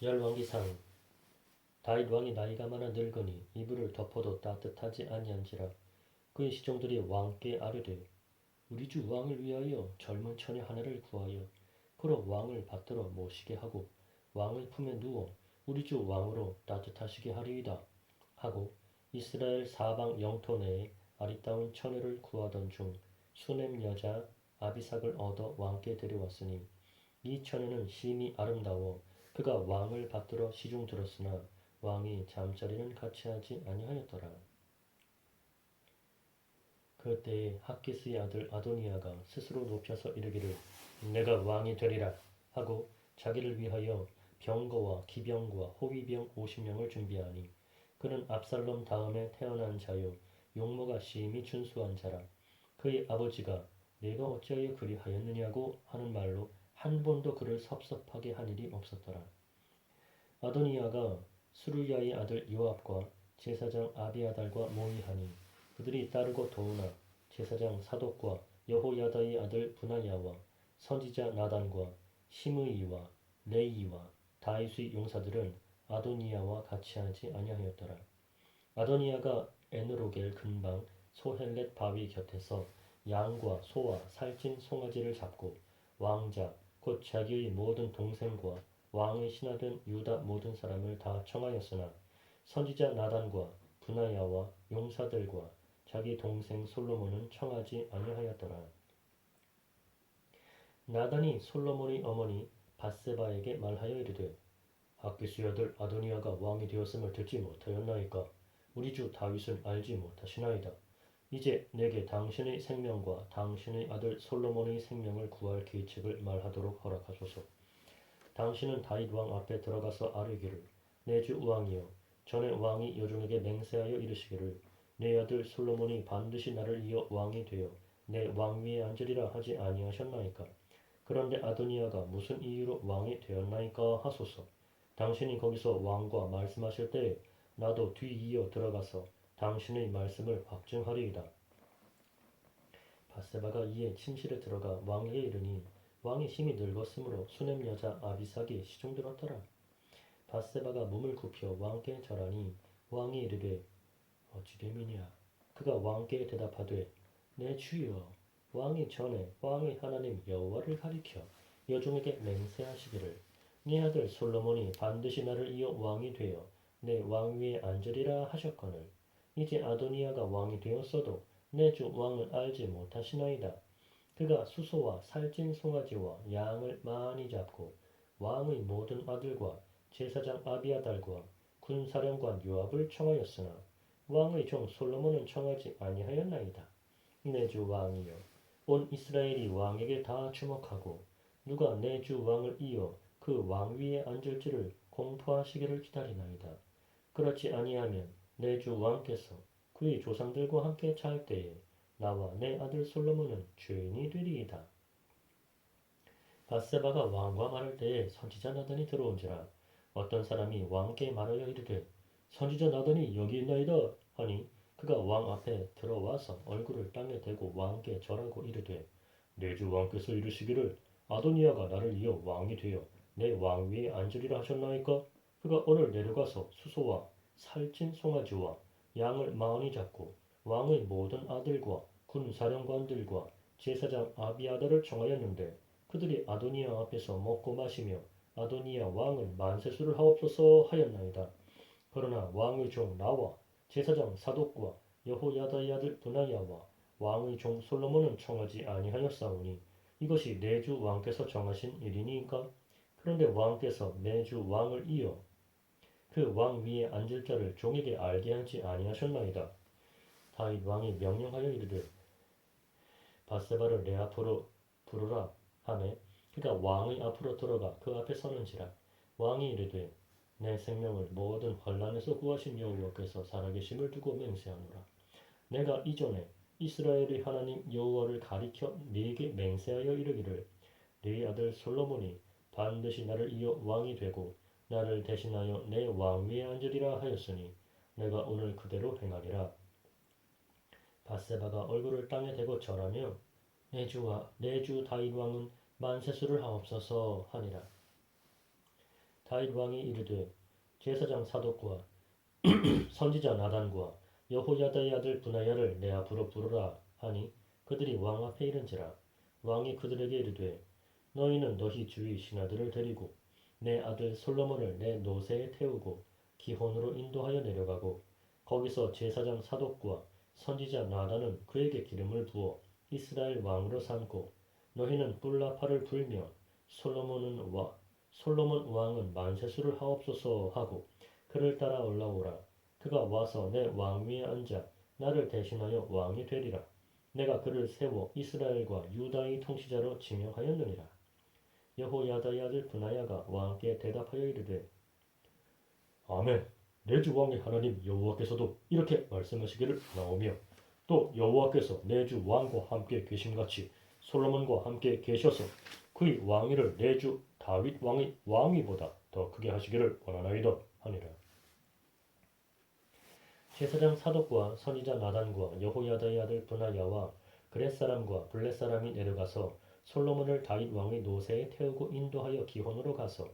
열왕기상 다윗 왕이 나이가 많아 늙으니 이불을 덮어도 따뜻하지 아니한지라 그의 시종들이 왕께 아뢰되 우리 주 왕을 위하여 젊은 처녀 하나를 구하여 그로 왕을 받들어 모시게 하고 왕의 품에 누워 우리 주 왕으로 따뜻하시게 하리이다 하고 이스라엘 사방 영토 내에 아리따운 처녀를 구하던 중 수넴 여자 아비삭을 얻어 왕께 데려왔으니 이 처녀는 심히 아름다워 그가 왕을 받들어 시중 들었으나 왕이 잠자리는 같이 하지 아니하였더라. 그때에 학기스의 아들 아도니아가 스스로 높여서 이르기를 내가 왕이 되리라 하고 자기를 위하여 병거와 기병과 호위병 50명을 준비하니 그는 압살롬 다음에 태어난 자요 용모가 심히 준수한 자라. 그의 아버지가 내가 어찌하여 그리하였느냐고 하는 말로 한 번도 그를 섭섭하게 한 일이 없었더라. 아도니아가 수루야의 아들 요압과 제사장 아비아달과 모의하니 그들이 따르고 도우나 제사장 사독과 여호야다의 아들 브나야와 선지자 나단과 시므이와 레이와 다윗의 용사들은 아도니아와 같이 하지 아니하였더라. 아도니아가 에누로겔 근방 소헬렛 바위 곁에서 양과 소와 살찐 송아지를 잡고 왕자 곧 자기의 모든 동생과 왕의 신하된 유다 모든 사람을 다 청하였으나 선지자 나단과 브나야와 용사들과 자기 동생 솔로몬은 청하지 아니하였더라. 나단이 솔로몬의 어머니 밧세바에게 말하여 이르되 학기스의 아들 아도니아가 왕이 되었음을 듣지 못하였나이까 우리 주 다윗은 알지 못하시나이다. 이제 내게 당신의 생명과 당신의 아들 솔로몬의 생명을 구할 계책을 말하도록 허락하소서. 당신은 다윗 왕 앞에 들어가서 아뢰기를 내 주 왕이여 전에 왕이 여종에게 맹세하여 이르시기를 내 아들 솔로몬이 반드시 나를 이어 왕이 되어 내 왕위에 앉으리라 하지 아니하셨나이까. 그런데 아도니아가 무슨 이유로 왕이 되었나이까 하소서. 당신이 거기서 왕과 말씀하실 때에 나도 뒤이어 들어가서 당신의 말씀을 확증하리이다. 밧세바가 이에 침실에 들어가 왕에게 이르니 왕이 심히 늙었으므로 수넴 여자 아비삭이 시중들었더라. 밧세바가 몸을 굽혀 왕께 절하니 왕이 이르되 어찌 됨이냐. 그가 왕께 대답하되 내 주여 왕이 전에 왕의 하나님 여호와를 가리켜 여종에게 맹세하시기를 네 아들 솔로몬이 반드시 나를 이어 왕이 되어 내 왕위에 앉으리라 하셨거늘 이제 아도니아가 왕이 되었어도 내 주 왕을 알지 못하시나이다. 그가 수소와 살찐 송아지와 양을 많이 잡고 왕의 모든 아들과 제사장 아비아달과 군사령관 요압을 청하였으나 왕의 종 솔로몬은 청하지 아니하였나이다. 내 주 왕이여 온 이스라엘이 왕에게 다 주목하고 누가 내 주 왕을 이어 그 왕위에 앉을지를 공포하시기를 기다리나이다. 그렇지 아니하면 내 주 왕께서 그의 조상들과 함께 잘 때에 나와 내 아들 솔로몬은 죄인이 되리이다. 밧세바가 왕과 말할 때에 선지자 나단이 들어온지라 어떤 사람이 왕께 말하여 이르되 선지자 나단이 여기 있나이다 하니 그가 왕 앞에 들어와서 얼굴을 땅에 대고 왕께 절하고 이르되 내 주 왕께서 이르시기를 아도니아가 나를 이어 왕이 되어 내 왕위에 앉으리라 하셨나이까. 그가 오늘 내려가서 수소와 살찐 송아지와 양을 많이 잡고 왕의 모든 아들과 군사령관들과 제사장 아비아다를 청하였는데 그들이 아도니아 앞에서 먹고 마시며 아도니아 왕은 만세수를 하옵소서 하였나이다. 그러나 왕의 종 나와 제사장 사독과 여호야다의 아들 브나야와 왕의 종 솔로몬은 청하지 아니하였사오니 이것이 내 주 왕께서 정하신 일이니까. 그런데 왕께서 내 주 왕을 이어 그 왕 위에 앉을 자를 종에게 알게 하지 아니하셨나이다. 다윗 왕이 명령하여 이르되 밧세바를 내 앞으로 부르라 하매 그가 왕의 앞으로 들어가 그 앞에 서는지라. 왕이 이르되 내 생명을 모든 환난에서 구하신 여호와께서 살아계심을 두고 맹세하노라. 내가 이전에 이스라엘의 하나님 여호와를 가리켜 네게 맹세하여 이르기를 네 아들 솔로몬이 반드시 나를 이어 왕이 되고 나를 대신하여 내 왕위에 앉으리라 하였으니 내가 오늘 그대로 행하리라. 밧세바가 얼굴을 땅에 대고 절하며 내 주와 내 주 다윗 왕은 만세수를 하옵소서 하니라. 다윗 왕이 이르되 제사장 사독과 선지자 나단과 여호야다의 아들 분하야를 내 앞으로 부르라 하니 그들이 왕 앞에 이른지라. 왕이 그들에게 이르되 너희는 너희 주위 신하들을 데리고 내 아들 솔로몬을 내 노새에 태우고 기혼으로 인도하여 내려가고 거기서 제사장 사독과 선지자 나단은 그에게 기름을 부어 이스라엘 왕으로 삼고 너희는 뿔나팔을 불며 솔로몬 왕은 만세수를 하옵소서 하고 그를 따라 올라오라. 그가 와서 내 왕위에 앉아 나를 대신하여 왕이 되리라. 내가 그를 세워 이스라엘과 유다의 통치자로 지명하였느니라. 여호야다의 아들 분하야가 왕께 대답하여 이르되 아멘. 내 주 왕의 하나님 여호와께서도 이렇게 말씀하시기를 나오며 또 여호와께서 내 주 왕과 함께 계심같이 솔로몬과 함께 계셔서 그의 왕위를 내 주 다윗 왕의 왕위보다 더 크게 하시기를 원하나이다 하니라. 제사장 사독과 선지자 나단과 여호야다의 아들 분하야와 그렛 사람과 블렛 사람이 내려가서 솔로몬을 다윗 왕의 노새에 태우고 인도하여 기혼으로 가서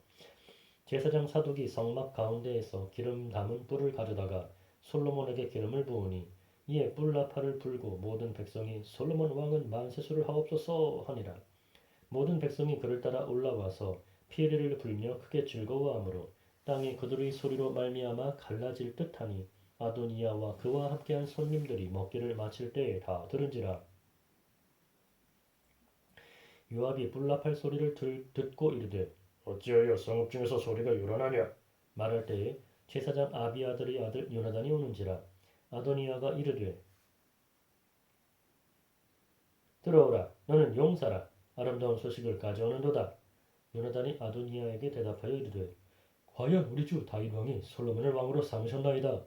제사장 사독이 성막 가운데에서 기름 담은 뿔을 가져다가 솔로몬에게 기름을 부으니 이에 뿔나팔을 불고 모든 백성이 솔로몬 왕은 만세수를 하옵소서 하니라. 모든 백성이 그를 따라 올라와서 피리를 불며 크게 즐거워하므로 땅이 그들의 소리로 말미암아 갈라질 듯하니 아도니야와 그와 함께한 손님들이 먹기를 마칠 때에 다 들은지라. 요압이 뿔나팔 소리를 듣고 이르되 어찌하여 성읍 중에서 소리가 요란하냐 말할 때에 제사장 아비아들의 아들 요나단이 오는지라. 아도니야가 이르되 들어오라 너는 용사라 아름다운 소식을 가져오는도다. 요나단이 아도니야에게 대답하여 이르되 과연 우리 주 다윗 왕이 솔로몬을 왕으로 삼으셨나이다.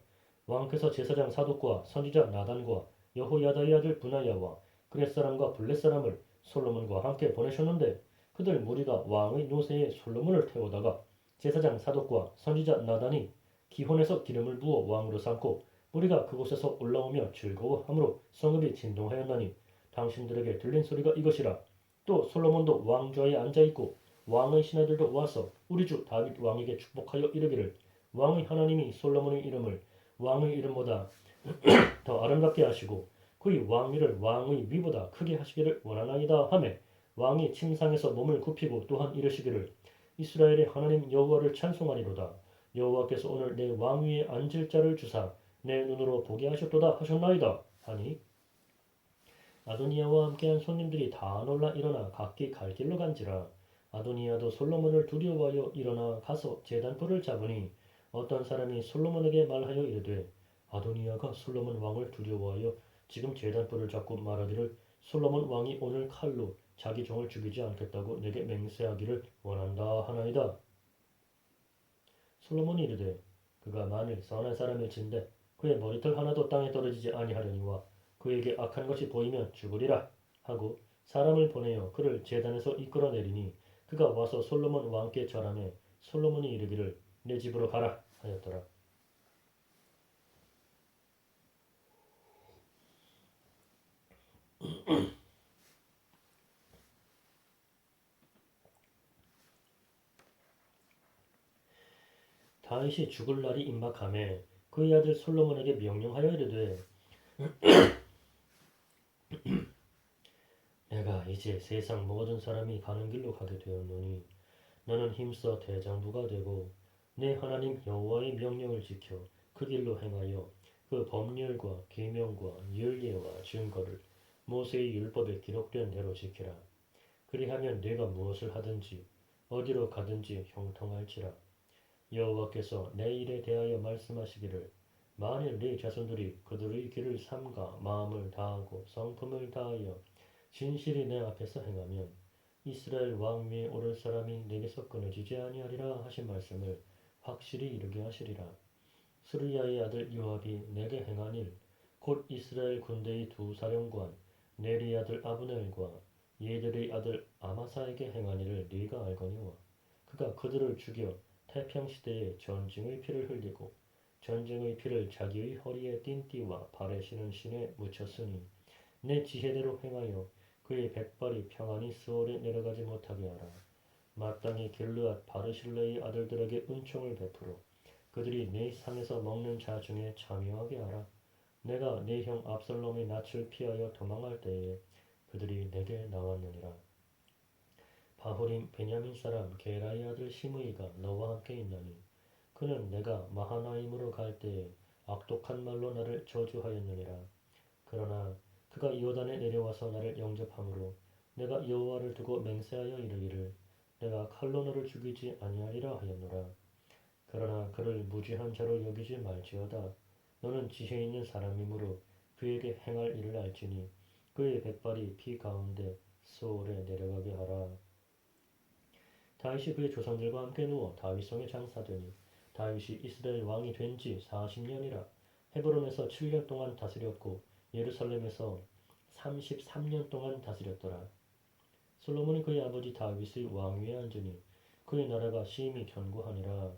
왕께서 제사장 사독과 선지자 나단과 여호야다의 아들 분하야와 그렛 사람과 블렛 사람을 솔로몬과 함께 보내셨는데 그들 무리가 왕의 노새에 솔로몬을 태우다가 제사장 사독과 선지자 나단이 기혼에서 기름을 부어 왕으로 삼고 무리가 그곳에서 올라오며 즐거워함으로 성읍이 진동하였나니 당신들에게 들린 소리가 이것이라. 또 솔로몬도 왕좌에 앉아있고 왕의 신하들도 와서 우리 주 다윗 왕에게 축복하여 이르기를 왕의 하나님이 솔로몬의 이름을 왕의 이름보다 더 아름답게 하시고 그의 왕위를 왕의 위보다 크게 하시기를 원하나이다 하매 왕이 침상에서 몸을 굽히고 또한 이르시기를 이스라엘의 하나님 여호와를 찬송하리로다. 여호와께서 오늘 내 왕위에 앉을 자를 주사 내 눈으로 보게 하셨도다 하셨나이다 하니 아도니야와 함께한 손님들이 다 놀라 일어나 각기 갈 길로 간지라. 아도니야도 솔로몬을 두려워하여 일어나 가서 제단불을 잡으니 어떤 사람이 솔로몬에게 말하여 이르되 아도니야가 솔로몬 왕을 두려워하여 지금 제단불을 잡고 말하기를 솔로몬 왕이 오늘 칼로 자기 종을 죽이지 않겠다고 내게 맹세하기를 원한다 하나이다. 솔로몬이 이르되 그가 만일 선한 사람일진데 그의 머리털 하나도 땅에 떨어지지 아니하려니와 그에게 악한 것이 보이면 죽으리라 하고 사람을 보내어 그를 제단에서 이끌어내리니 그가 와서 솔로몬 왕께 절하매 솔로몬이 이르기를 내 집으로 가라 하였더라. 다윗이 죽을 날이 임박하매 그의 아들 솔로몬에게 명령하여 이르되 내가 이제 세상 모든 사람이 가는 길로 가게 되었노니 너는 힘써 대장부가 되고 내 하나님 여호와의 명령을 지켜 그 길로 행하여 그 법률과 계명과 율례와 증거를 모세의 율법에 기록된 대로 지키라. 그리하면 네가 무엇을 하든지 어디로 가든지 형통할지라. 여호와께서 내 일에 대하여 말씀하시기를 만일 네 자손들이 그들의 길을 삼가 마음을 다하고 성품을 다하여 진실이 내 앞에서 행하면 이스라엘 왕위에 오를 사람이 내게서 끊어지지 아니하리라 하신 말씀을 확실히 이루게 하시리라. 스루야의 아들 요압이 내게 행한 일 곧 이스라엘 군대의 두 사령관 네리 아들 아브넬과 예델의 아들 아마사에게 행한 일을 네가 알거니와 그가 그들을 죽여 태평시대에 전쟁의 피를 흘리고 전쟁의 피를 자기의 허리에 띤 띠와 발에 신은 신에 묻혔으니 내 지혜대로 행하여 그의 백발이 평안히 스월에 내려가지 못하게 하라. 마땅히 길르앗 바르실레의 아들들에게 은총을 베풀어 그들이 내 상에서 먹는 자 중에 참여하게 하라. 내가 내 형 압살롬의 낯을 피하여 도망할 때에 그들이 내게 나왔느니라. 바후림 베냐민 사람 게라의 아들 시므이가 너와 함께 있나니 그는 내가 마하나임으로 갈 때에 악독한 말로 나를 저주하였느니라. 그러나 그가 요단에 내려와서 나를 영접함으로 내가 여호와를 두고 맹세하여 이르기를 내가 칼로 너를 죽이지 아니하리라 하였노라. 그러나 그를 무죄한 자로 여기지 말지어다. 너는 지혜 있는 사람이므로 그에게 행할 일을 알지니 그의 백발이 피 가운데 소홀에 내려가게 하라. 다윗이 그의 조상들과 함께 누워 다윗성에 장사되니 다윗이 이스라엘 왕이 된 지 40년이라. 헤브론에서 7년 동안 다스렸고 예루살렘에서 33년 동안 다스렸더라. 솔로몬이 그의 아버지 다윗의 왕위에 앉으니 그의 나라가 심히 견고하니라.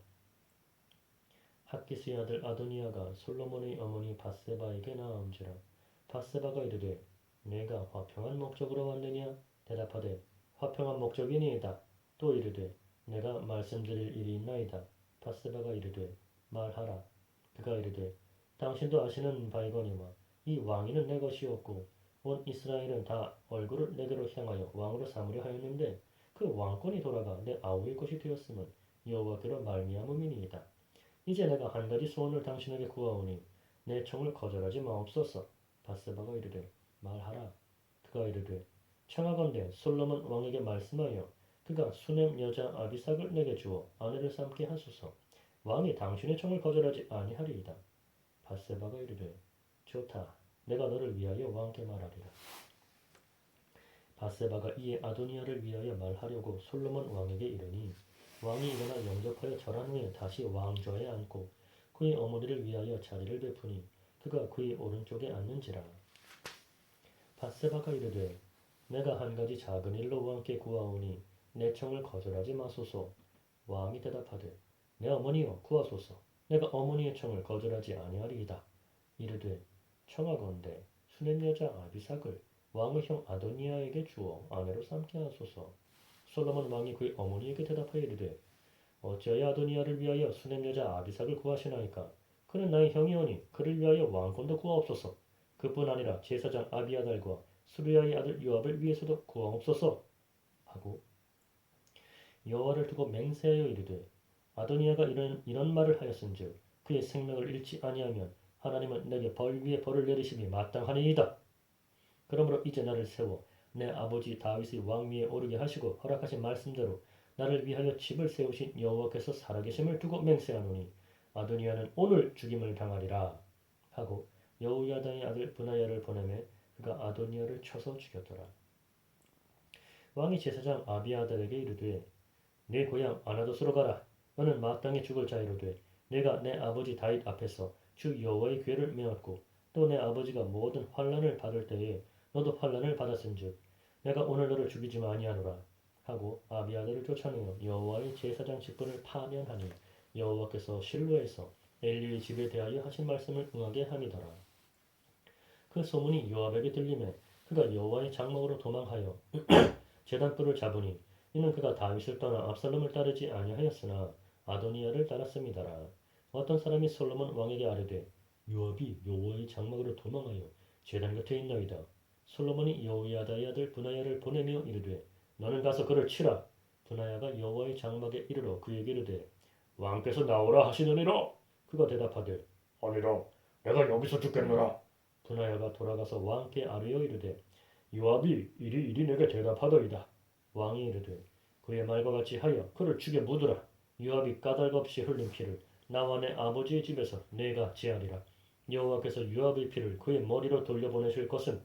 핫기스의 아들 아도니아가 솔로몬의 어머니 밧세바에게 낳은지라. 밧세바가 이르되 내가 화평한 목적으로 왔느냐? 대답하되 화평한 목적이니이다. 또 이르되 내가 말씀드릴 일이 있나이다. 밧세바가 이르되 말하라. 그가 이르되 당신도 아시는 바이거니와 이 왕위는 내 것이었고 온 이스라엘은 다 얼굴을 내게로 향하여 왕으로 삼으려 하였는데 그 왕권이 돌아가 내 아우의 것이 되었음은 여호와께로 말미암음이니이다. 이제 내가 한 가지 소원을 당신에게 구하오니 내 청을 거절하지 마옵소서. 밧세바가 이르되 말하라. 그가 이르되 청하건대 솔로몬 왕에게 말씀하여 그가 수넴 여자 아비삭을 내게 주어 아내를 삼게 하소서. 왕이 당신의 청을 거절하지 아니하리이다. 밧세바가 이르되 좋다. 내가 너를 위하여 왕께 말하리라. 밧세바가 이에 아도니아를 위하여 말하려고 솔로몬 왕에게 이르니 왕이 일어나 영접하여 절한 후에 다시 왕좌에 앉고 그의 어머니를 위하여 자리를 베푸니 그가 그의 오른쪽에 앉는지라. 밧세바가 이르되 내가 한 가지 작은 일로 왕께 구하오니 내 청을 거절하지 마소서. 왕이 대답하되 내 어머니여 구하소서. 내가 어머니의 청을 거절하지 아니하리이다. 이르되 청하건대 수넴 여자 아비삭을 왕의 형 아도니아에게 주어 아내로 삼게 하소서. 솔로몬 왕이 그의 어머니에게 대답하여 이르되 어찌하여 아도니아를 위하여 수넴 여자 아비삭을 구하시나이까? 그는 나의 형이오니 그를 위하여 왕권도 구하옵소서. 그뿐 아니라 제사장 아비아달과 수르야의 아들 요압을 위해서도 구하옵소서 하고 여호와를 두고 맹세하여 이르되 아도니아가 이런 말을 하였은즉 그의 생명을 잃지 아니하면 하나님은 내게 벌 위에 벌을 내리심이 마땅하니이다. 그러므로 이제 나를 세워 내 아버지 다윗의 왕위에 오르게 하시고 허락하신 말씀대로 나를 위하여 집을 세우신 여호와께서 살아계심을 두고 맹세하노니 아도니아는 오늘 죽임을 당하리라 하고 여호야다의 아들 브나야를 보내매 그가 아도니아를 쳐서 죽였더라. 왕이 제사장 아비아달에게 이르되 내 고향 아나돗으로 가라. 너는 마땅히 죽을 자이로되 내가 내 아버지 다윗 앞에서 주 여호와의 궤를 메었고 또 내 아버지가 모든 환난을 받을 때에 너도 환난을 받았은즉 내가 오늘 너를 죽이지 아니하노라 하고 아비아달을 쫓아내어 여호와의 제사장 직분을 파면하니 여호와께서 실로에서 엘리의 집에 대하여 하신 말씀을 응하게 함이더라. 그 소문이 요압에게 들리매 그가 여호와의 장막으로 도망하여 제단불을 잡으니 이는 그가 다윗을 떠나 압살롬을 따르지 아니하였으나 아도니아를 따랐음이더라. 어떤 사람이 솔로몬 왕에게 아뢰되 요압이 여호와의 장막으로 도망하여 제단 곁에 있나이다. 솔로몬이 여호야다의 아들 브나야를 보내며 이르되 너는 가서 그를 치라. 브나야가 여호와의 장막에 이르러 그에게 이르되 왕께서 나오라 하시느니라. 그가 대답하되 아니라 내가 여기서 죽겠노라. 브나야가 돌아가서 왕께 아뢰어 이르되 요압이 이리 내게 대답하더이다. 왕이 이르되 그의 말과 같이 하여 그를 죽여 묻으라. 요압이 까닭 없이 흘린 피를 나와 내 아버지의 집에서 내가 제하리라. 여호와께서 요압의 피를 그의 머리로 돌려보내실 것은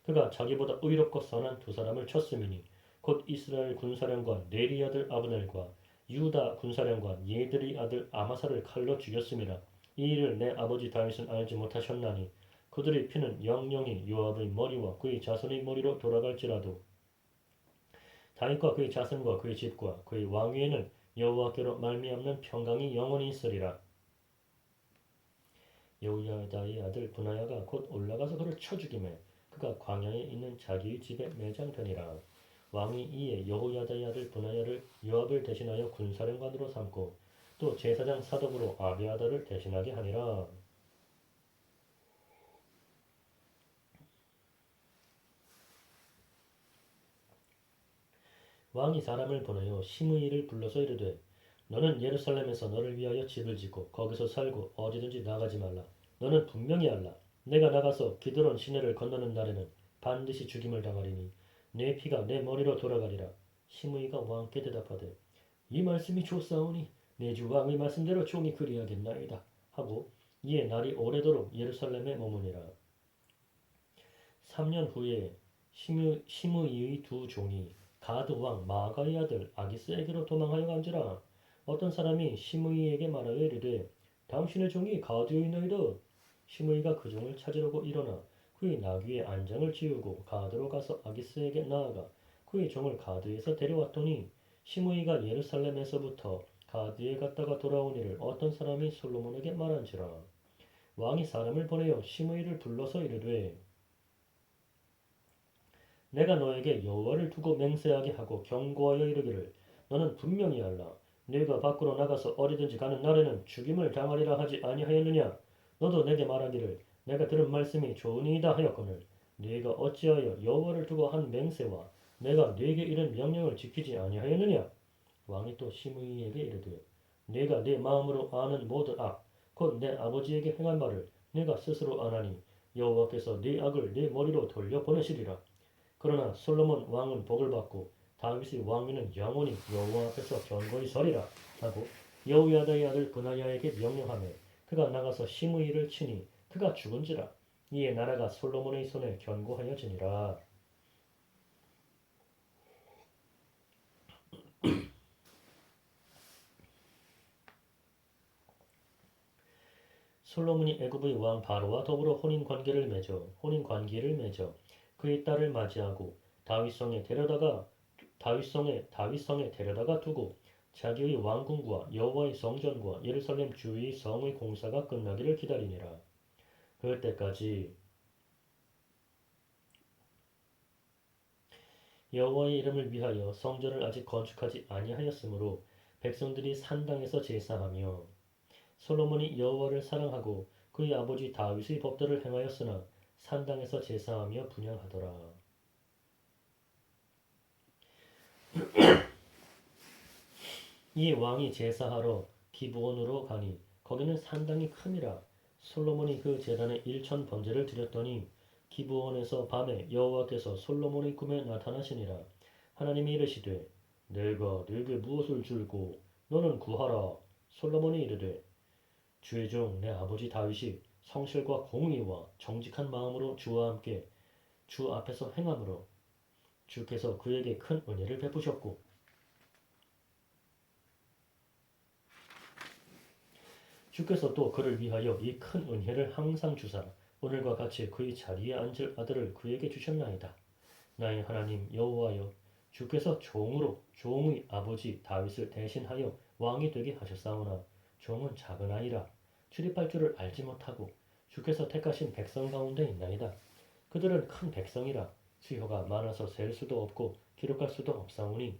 그가 자기보다 의롭고 선한 두 사람을 쳤음이니 곧 이스라엘 군사령관 네리 아들 아브넬과 유다 군사령관 예드리 아들 아마사를 칼로 죽였음이라. 이 일을 내 아버지 다윗은 알지 못하셨나니 그들의 피는 영영이 요압의 머리와 그의 자손의 머리로 돌아갈지라도 다윗과 그의 자손과 그의 집과 그의 왕위에는 여호와께로 말미암는 평강이 영원히 있으리라. 여호야다의 아들 브나야가 곧 올라가서 그를 쳐 죽이매 그가 광야에 있는 자기의 집에 매장되니라. 왕이 이에 여호야다의 아들 브나야를 요압을 대신하여 군사령관으로 삼고 또 제사장 사독으로 아비아다를 대신하게 하니라. 왕이 사람을 보내어 시므이를 불러서 이르되 너는 예루살렘에서 너를 위하여 집을 짓고 거기서 살고 어디든지 나가지 말라. 너는 분명히 알라. 내가 나가서 기드론 시내를 건너는 날에는 반드시 죽임을 당하리니 내 피가 내 머리로 돌아가리라. 시므이가 왕께 대답하되 이 말씀이 좋사오니 내 주 왕의 말씀대로 종이 그리하겠나이다 하고 이에 날이 오래도록 예루살렘에 머무니라. 3년 후에 시므이의 두 종이 가드 왕 마아가의 아들 아기스에게로 도망하여 간지라. 어떤 사람이 시므이에게 말하여 이르되 당신의 종이 가드이나이다. 시므이가 그 종을 찾으려고 일어나 그의 나귀의 안장을 지우고 가드로 가서 아기스에게 나아가 그의 종을 가드에서 데려왔더니 시므이가 예루살렘에서부터 가드에 갔다가 돌아온 일을 어떤 사람이 솔로몬에게 말한지라. 왕이 사람을 보내어 시므이를 불러서 이르되 내가 너에게 여호와를 두고 맹세하게 하고 경고하여 이르기를 너는 분명히 알라. 네가 밖으로 나가서 어디든지 가는 날에는 죽임을 당하리라 하지 아니하였느냐. 너도 내게 말하기를 내가 들은 말씀이 좋으니이다 하였거늘 네가 어찌하여 여호와를 두고 한 맹세와 내가 네게 이른 명령을 지키지 아니하였느냐. 왕이 또 시므이에게 이르되 네가 네 마음으로 아는 모든 악 곧 내 아버지에게 행한 말을 네가 스스로 아나니 여호와께서 네 악을 네 머리로 돌려보내시리라. 그러나 솔로몬 왕은 복을 받고 다윗의 왕위는 영원히 여호와 앞에서 견고히 서리라 하고 여호야다의 아들 브나야에게 명령하며 그가 나가서 시므이를 치니 그가 죽은지라. 이에 나라가 솔로몬의 손에 견고하여지니라. 솔로몬이 애굽의 왕 바로와 더불어 혼인관계를 맺어 그의 딸을 맞이하고 다윗성에 데려다가 두고 자기의 왕궁과 여호와의 성전과 예루살렘 주위의 성의 공사가 끝나기를 기다리니라. 그때까지 여호와의 이름을 위하여 성전을 아직 건축하지 아니하였으므로 백성들이 산당에서 제사하며 솔로몬이 여호와를 사랑하고 그의 아버지 다윗의 법도를 행하였으나 산당에서 제사하며 분향하더라. 이 왕이 제사하러 기브온으로 가니 거기는 산당이 큼이라. 솔로몬이 그 제단에 1,000번제를 드렸더니 기브온에서 밤에 여호와께서 솔로몬의 꿈에 나타나시니라. 하나님이 이르시되 내가 네게 무엇을 줄고 너는 구하라. 솔로몬이 이르되 주의 종 내 아버지 다윗이 성실과 공의와 정직한 마음으로 주와 함께 주 앞에서 행함으로 주께서 그에게 큰 은혜를 베푸셨고 주께서 또 그를 위하여 이 큰 은혜를 항상 주사 오늘과 같이 그의 자리에 앉을 아들을 그에게 주셨나이다. 나의 하나님 여호와여 주께서 종의 아버지 다윗을 대신하여 왕이 되게 하셨사오나 종은 작은 아이라 출입할 줄을 알지 못하고 주께서 택하신 백성 가운데 있나이다. 그들은 큰 백성이라 수효가 많아서 셀 수도 없고 기록할 수도 없사오니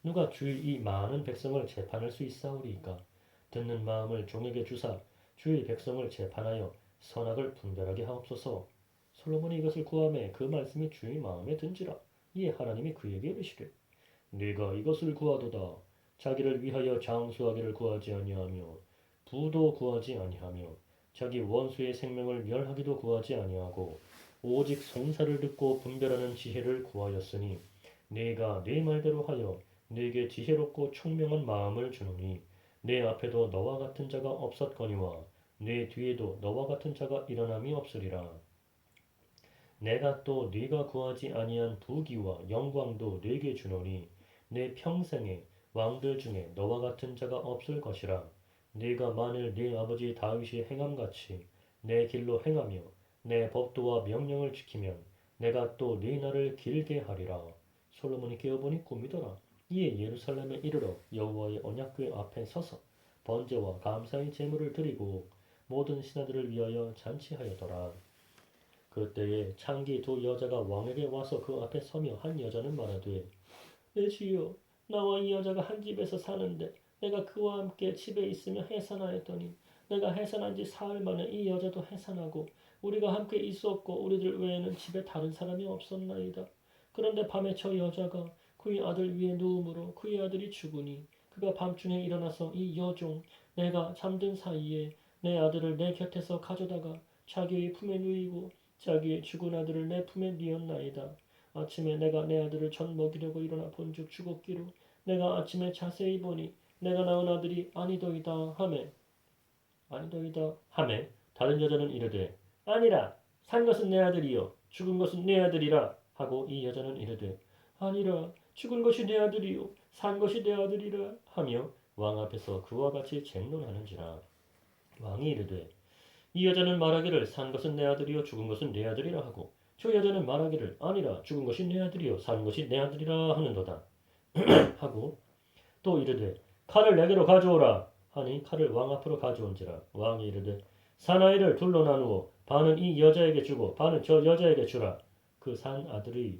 누가 주의 이 많은 백성을 재판할 수 있사오리이까. 듣는 마음을 종에게 주사 주의 백성을 재판하여 선악을 분별하게 하옵소서. 솔로몬이 이것을 구하매 그 말씀이 주의 마음에 든지라. 이에 하나님이 그에게 이르시되 네가 이것을 구하도다. 자기를 위하여 장수하기를 구하지 아니하며 부도 구하지 아니하며 자기 원수의 생명을 멸하기도 구하지 아니하고 오직 송사를 듣고 분별하는 지혜를 구하였으니 네가 네 말대로 하여 네게 지혜롭고 총명한 마음을 주노니 내 앞에도 너와 같은 자가 없었거니와 내 뒤에도 너와 같은 자가 일어남이 없으리라. 내가 또 네가 구하지 아니한 부귀와 영광도 네게 주노니 내 평생에 왕들 중에 너와 같은 자가 없을 것이라. 네가 만일 네 아버지 다윗이 행함같이 내 길로 행하며 내 법도와 명령을 지키면 내가 또 네 날을 길게 하리라. 솔로몬이 깨어보니 꿈이더라. 이에 예루살렘에 이르러 여호와의 언약궤 앞에 서서 번제와 감사의 제물을 드리고 모든 신하들을 위하여 잔치하였더라. 그때에 창기 두 여자가 왕에게 와서 그 앞에 서며 한 여자는 말하되 내 주여 나와 이 여자가 한 집에서 사는데 내가 그와 함께 집에 있으며 해산하였더니 내가 해산한 지 사흘 만에 이 여자도 해산하고 우리가 함께 있었고 우리들 외에는 집에 다른 사람이 없었나이다. 그런데 밤에 저 여자가 그의 아들 위에 누움으로 그의 아들이 죽으니 그가 밤중에 일어나서 이 여종 내가 잠든 사이에 내 아들을 내 곁에서 가져다가 자기의 품에 누이고 자기의 죽은 아들을 내 품에 뉘었나이다. 아침에 내가 내 아들을 젖 먹이려고 일어나 본즉 죽었기로 내가 아침에 자세히 보니 내가 낳은 아들이 아니더이다 하매 다른 여자는 이르되 아니라 산 것은 내 아들이요 죽은 것은 내 아들이라 하고 이 여자는 이르되 아니라 죽은 것이 내 아들이요 산 것이 내 아들이라 하며 왕 앞에서 그와 같이 쟁론하는지라. 왕이 이르되 이 여자는 말하기를 산 것은 내 아들이요 죽은 것은 내 아들이라 하고 저 여자는 말하기를 아니라 죽은 것이 내 아들이요 산 것이 내 아들이라 하는도다 하고 또 이르되 칼을 내게로 가져오라 하니 칼을 왕 앞으로 가져온지라. 왕이 이르되 사나이를 둘로 나누어 반은 이 여자에게 주고 반은 저 여자에게 주라. 그 산 아들의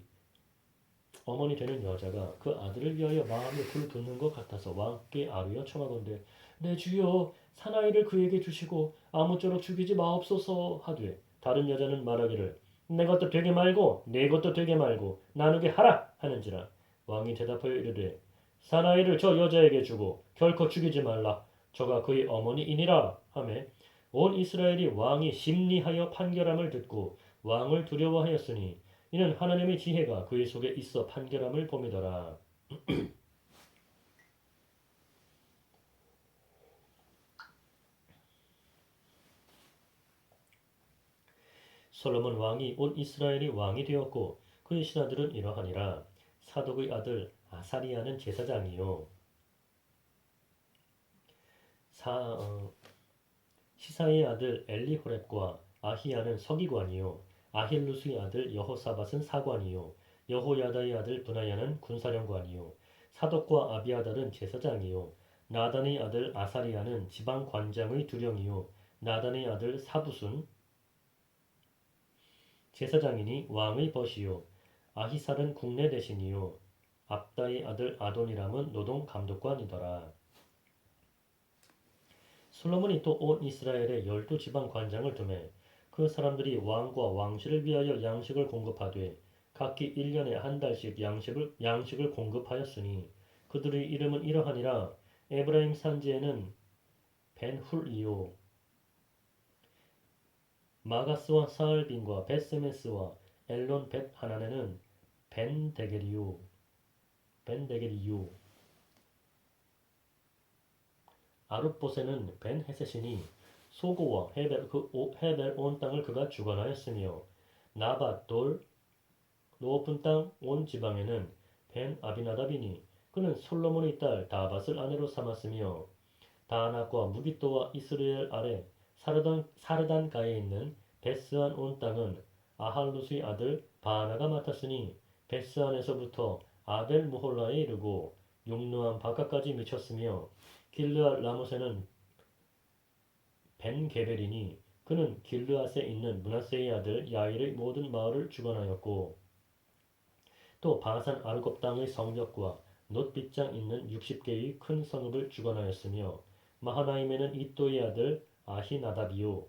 어머니 되는 여자가 그 아들을 위하여 마음에 불붙는 것 같아서 왕께 아뢰어 청하건대 내 주여 사나이를 그에게 주시고 아무쪼록 죽이지 마옵소서 하되 다른 여자는 말하기를 내 것도 되게 말고 네 것도 되게 말고 나누게 하라 하는지라. 왕이 대답하여 이르되 사나이를 저 여자에게 주고 결코 죽이지 말라 저가 그의 어머니이니라 하매 온 이스라엘이 왕이 심리하여 판결함을 듣고 왕을 두려워하였으니 이는 하나님의 지혜가 그의 속에 있어 판결함을 봄이더라. 솔로몬 왕이 온 이스라엘이 왕이 되었고 그의 신하들은 이러하니라. 사독의 아들 아사리야는 제사장이요 시사의 아들 엘리호렙과 아히야는 서기관이요 아힐루스의 아들 여호사밧은 사관이요 여호야다의 아들 브나야는 군사령관이요 사독과 아비아달은 제사장이요 나단의 아들 아사리야는 지방관장의 두령이요 나단의 아들 사붓은 제사장이니 왕의 벗이요 아히살은 국내 대신이요 압다의 아들 아도니람은 노동 감독관이더라. 솔로몬이 또 온 이스라엘에 12지방 관장을 두매 그 사람들이 왕과 왕실을 위하여 양식을 공급하되 각기 1년에 한 달씩 양식을 공급하였으니 그들의 이름은 이러하니라. 에브라임 산지에는 벤훌이요 마가스와 사알빈과 벳세메스와 엘론 벳 하나네는 벤데게리요 아룻보세는 벤헤셋이니 소고와 헤벨 온 땅을 그가 주관하였으며 나밧 돌 높은 땅 온 지방에는 벤 아비나답이니 그는 솔로몬의 딸 다밧을 아내로 삼았으며 다낙과 무기또와 이스라엘 아래 사르단가에 있는 베스안 온 땅은 아할루스의 아들 바나가 맡았으니 베스안에서부터 아벨 무홀라에 이르고 용노암 바깥까지 미쳤으며 길르앗 라못에는 벤게벨이니 그는 길르앗에 있는 므낫세의 아들 야일의 모든 마을을 주관하였고 또 바산 아르곱 땅의 성벽과 놋빗장 있는 60개의 큰 성읍을 주관하였으며 마하나임에는 이또의 아들 아히나답이요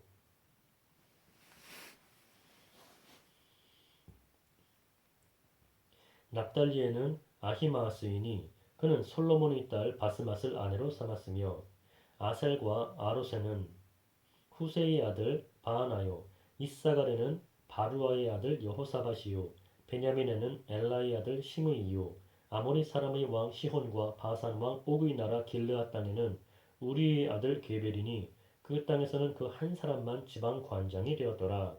납달리에는 아히마아스이니 그는 솔로몬의 딸 바스맛을 아내로 삼았으며 아셀과 아로세는 후세의 아들 바하나요 이사갈에는 바루아의 아들 여호사밧이요 베냐민에는 엘라의 아들 시므이요 아모리 사람의 왕 시혼과 바산 왕 옥의 나라 길르앗 땅에는 우리의 아들 게벨이니 그 땅에서는 그 한 사람만 지방 관장이 되었더라.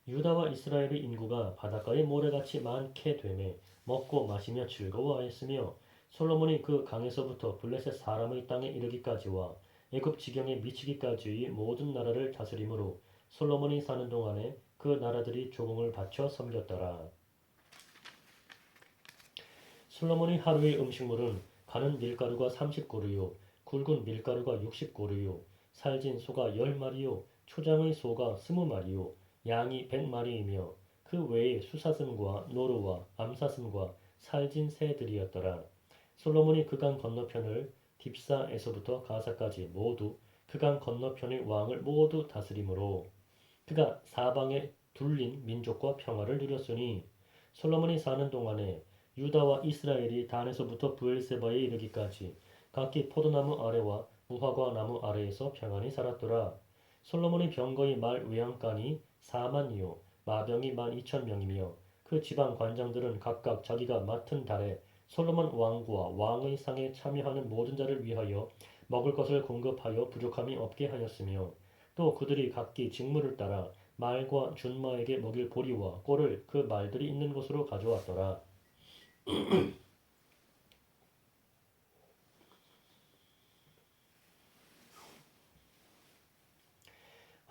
유다와 이스라엘의 인구가 바닷가의 모래같이 많게 되매 먹고 마시며 즐거워하였으며 솔로몬이 그 강에서부터 블레셋 사람의 땅에 이르기까지와 애굽 지경에 미치기까지의 모든 나라를 다스림으로 솔로몬이 사는 동안에 그 나라들이 조공을 바쳐 섬겼더라. 솔로몬의 하루의 음식물은 가는 밀가루가 30고루요 굵은 밀가루가 60고루요 살진 소가 10마리요 초장의 소가 20마리요 양이 100마리이며 그 외에 수사슴과 노루와 암사슴과 살진 새들이었더라. 솔로몬이 그강 건너편을 딥사에서부터 가사까지 모두 그강 건너편의 왕을 모두 다스림으로 그가 사방에 둘린 민족과 평화를 누렸으니 솔로몬이 사는 동안에 유다와 이스라엘이 단에서부터 브엘세바에 이르기까지 각기 포도나무 아래와 무화과 나무 아래에서 평안히 살았더라. 솔로몬의 병거의 말 외양간이 4만이요 마병이 12,000명이며 그 지방 관장들은 각각 자기가 맡은 달에 솔로몬 왕과 왕의 상에 참여하는 모든 자를 위하여 먹을 것을 공급하여 부족함이 없게 하였으며 또 그들이 각기 직무를 따라 말과 준마에게 먹일 보리와 꼴을 그 말들이 있는 곳으로 가져왔더라.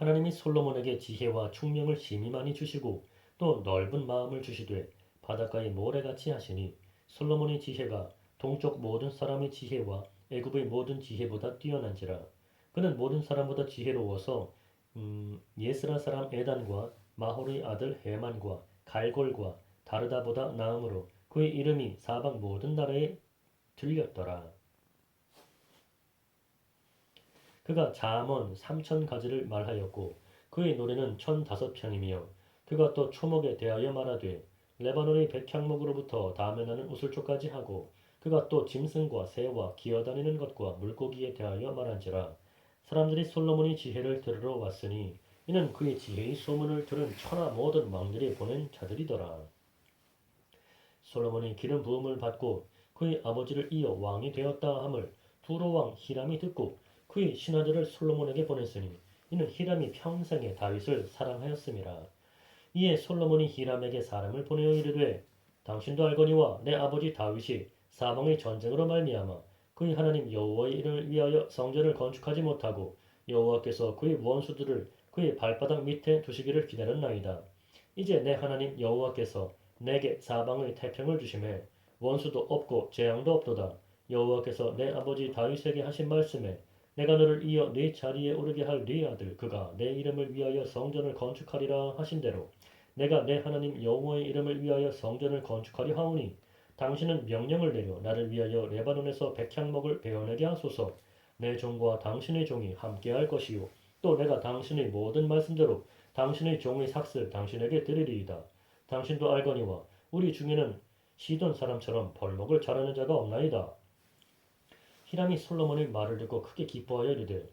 하나님이 솔로몬에게 지혜와 총명을 심히 많이 주시고 또 넓은 마음을 주시되 바닷가의 모래같이 하시니 솔로몬의 지혜가 동쪽 모든 사람의 지혜와 애굽의 모든 지혜보다 뛰어난지라. 그는 모든 사람보다 지혜로워서 예스라 사람 에단과 마홀의 아들 헤만과 갈골과 다르다보다 나음으로 그의 이름이 사방 모든 나라에 들렸더라. 그가 잠언 3,000가지를 말하였고 그의 노래는 1,005편이며 그가 또 초목에 대하여 말하되 레바논의 백향목으로부터 담에 나는 우슬초까지 하고 그가 또 짐승과 새와 기어다니는 것과 물고기에 대하여 말한지라. 사람들이 솔로몬의 지혜를 들으러 왔으니 이는 그의 지혜의 소문을 들은 천하 모든 왕들이 보낸 자들이더라. 솔로몬이 기름 부음을 받고 그의 아버지를 이어 왕이 되었다 함을 두로 왕 히람이 듣고 그의 신하들을 솔로몬에게 보냈으니 이는 히람이 평생에 다윗을 사랑하였음이라. 이에 솔로몬이 히람에게 사람을 보내어 이르되 당신도 알거니와 내 아버지 다윗이 사방의 전쟁으로 말미암아 그의 하나님 여호와의 이름을 위하여 성전을 건축하지 못하고 여호와께서 그의 원수들을 그의 발바닥 밑에 두시기를 기다렸나이다. 이제 내 하나님 여호와께서 내게 사방의 태평을 주심에 원수도 없고 재앙도 없도다. 여호와께서 내 아버지 다윗에게 하신 말씀에 내가 너를 이어 네 자리에 오르게 할 네 아들 그가 내 이름을 위하여 성전을 건축하리라 하신 대로 내가 내 하나님 여호와의 이름을 위하여 성전을 건축하리 하오니 당신은 명령을 내려 나를 위하여 레바논에서 백향목을 베어내게 하소서. 내 종과 당신의 종이 함께할 것이요 또 내가 당신의 모든 말씀대로 당신의 종의 삭슬 당신에게 드리리이다. 당신도 알거니와 우리 중에는 시돈 사람처럼 벌목을 잘하는 자가 없나이다. 히람이 솔로몬의 말을 듣고 크게 기뻐하여 이르되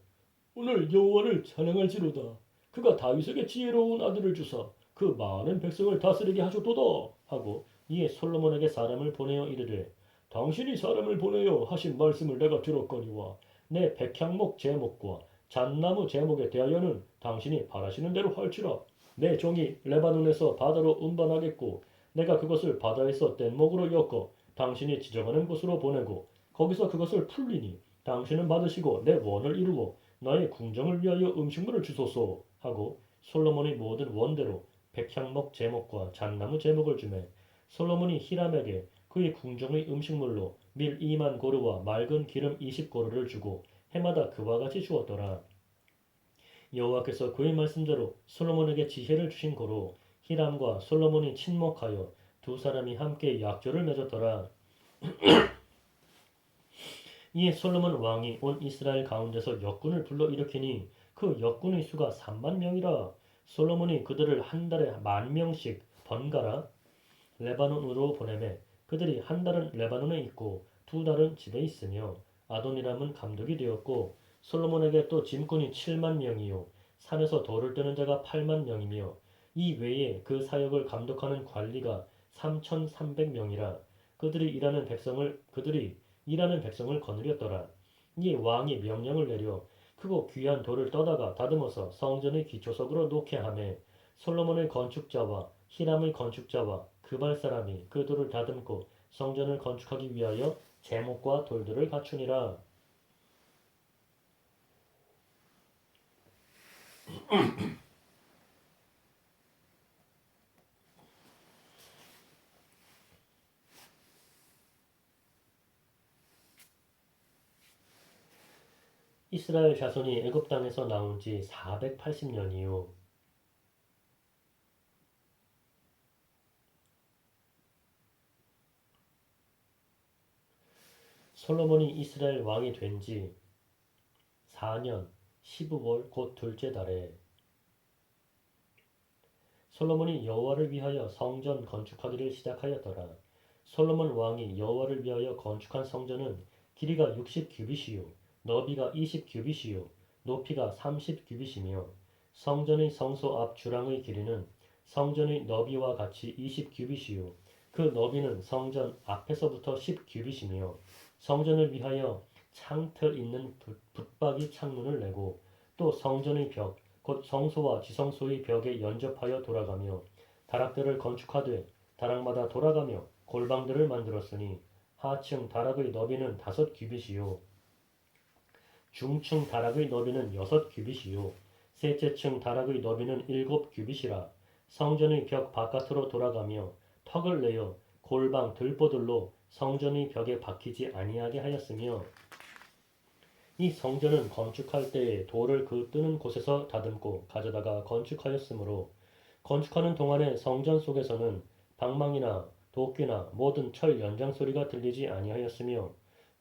오늘 여호와를 찬양할지로다. 그가 다윗에게 지혜로운 아들을 주사 그 많은 백성을 다스리게 하셨도다 하고 이에 솔로몬에게 사람을 보내어 이르되 당신이 사람을 보내어 하신 말씀을 내가 들었거니와 내 백향목 제목과 잣나무 제목에 대하여는 당신이 바라시는 대로 할지라. 내 종이 레바논에서 바다로 운반하겠고 내가 그것을 바다에서 뗏목으로 엮어 당신이 지정하는 곳으로 보내고 거기서 그것을 풀리니 당신은 받으시고 내 원을 이루어 나의 궁정을 위하여 음식물을 주소서 하고 솔로몬의 모든 원대로 백향목 제목과 잣나무 제목을 주매 솔로몬이 히람에게 그의 궁정의 음식물로 밀 2만 고르와 맑은 기름 20고르를 주고 해마다 그와 같이 주었더라. 여호와께서 그의 말씀대로 솔로몬에게 지혜를 주신 고로 히람과 솔로몬이 친목하여 두 사람이 함께 약조를 맺었더라. 이에 솔로몬 왕이 온 이스라엘 가운데서 역군을 불러일으키니 그 역군의 수가 3만 명이라. 솔로몬이 그들을 한 달에 10,000명씩 번갈아 레바논으로 보내매 그들이 한 달은 레바논에 있고 두 달은 집에 있으며 아도니람은 감독이 되었고 솔로몬에게 또 짐꾼이 7만 명이요 산에서 돌을 뜨는 자가 8만 명이며 이 외에 그 사역을 감독하는 관리가 3,300명이라. 그들이 일하는 백성을 거느렸더라. 이에 왕이 명령을 내려 크고 귀한 돌을 떠다가 다듬어서 성전의 기초석으로 놓게 하매 솔로몬의 건축자와 히람의 건축자와 그발 사람이 그 돌을 다듬고 성전을 건축하기 위하여 제목과 돌들을 갖추니라. 이스라엘 자손이 애굽 땅에서 나온 지 480년이요. 솔로몬이 이스라엘 왕이 된 지 4년 15월 곧 둘째 달에 솔로몬이 여호와를 위하여 성전 건축하기를 시작하였더라. 솔로몬 왕이 여호와를 위하여 건축한 성전은 길이가 60규빗이요 너비가 20규빗이요 높이가 30규빗이며 성전의 성소 앞 주랑의 길이는 성전의 너비와 같이 20규빗이요 그 너비는 성전 앞에서부터 10규빗이며 성전을 위하여 창틀 있는 붙박이 창문을 내고 또 성전의 벽 곧 성소와 지성소의 벽에 연접하여 돌아가며 다락들을 건축하되 다락마다 돌아가며 골방들을 만들었으니 하층 다락의 너비는 5규빗이요 중층 다락의 너비는 6규빗이요 셋째 층 다락의 너비는 7규빗이라 성전의 벽 바깥으로 돌아가며 턱을 내어 골방 들보들로 성전의 벽에 박히지 아니하게 하였으며 이 성전은 건축할 때에 돌을 그 뜨는 곳에서 다듬고 가져다가 건축하였으므로 건축하는 동안에 성전 속에서는 방망이나 도끼나 모든 철 연장 소리가 들리지 아니하였으며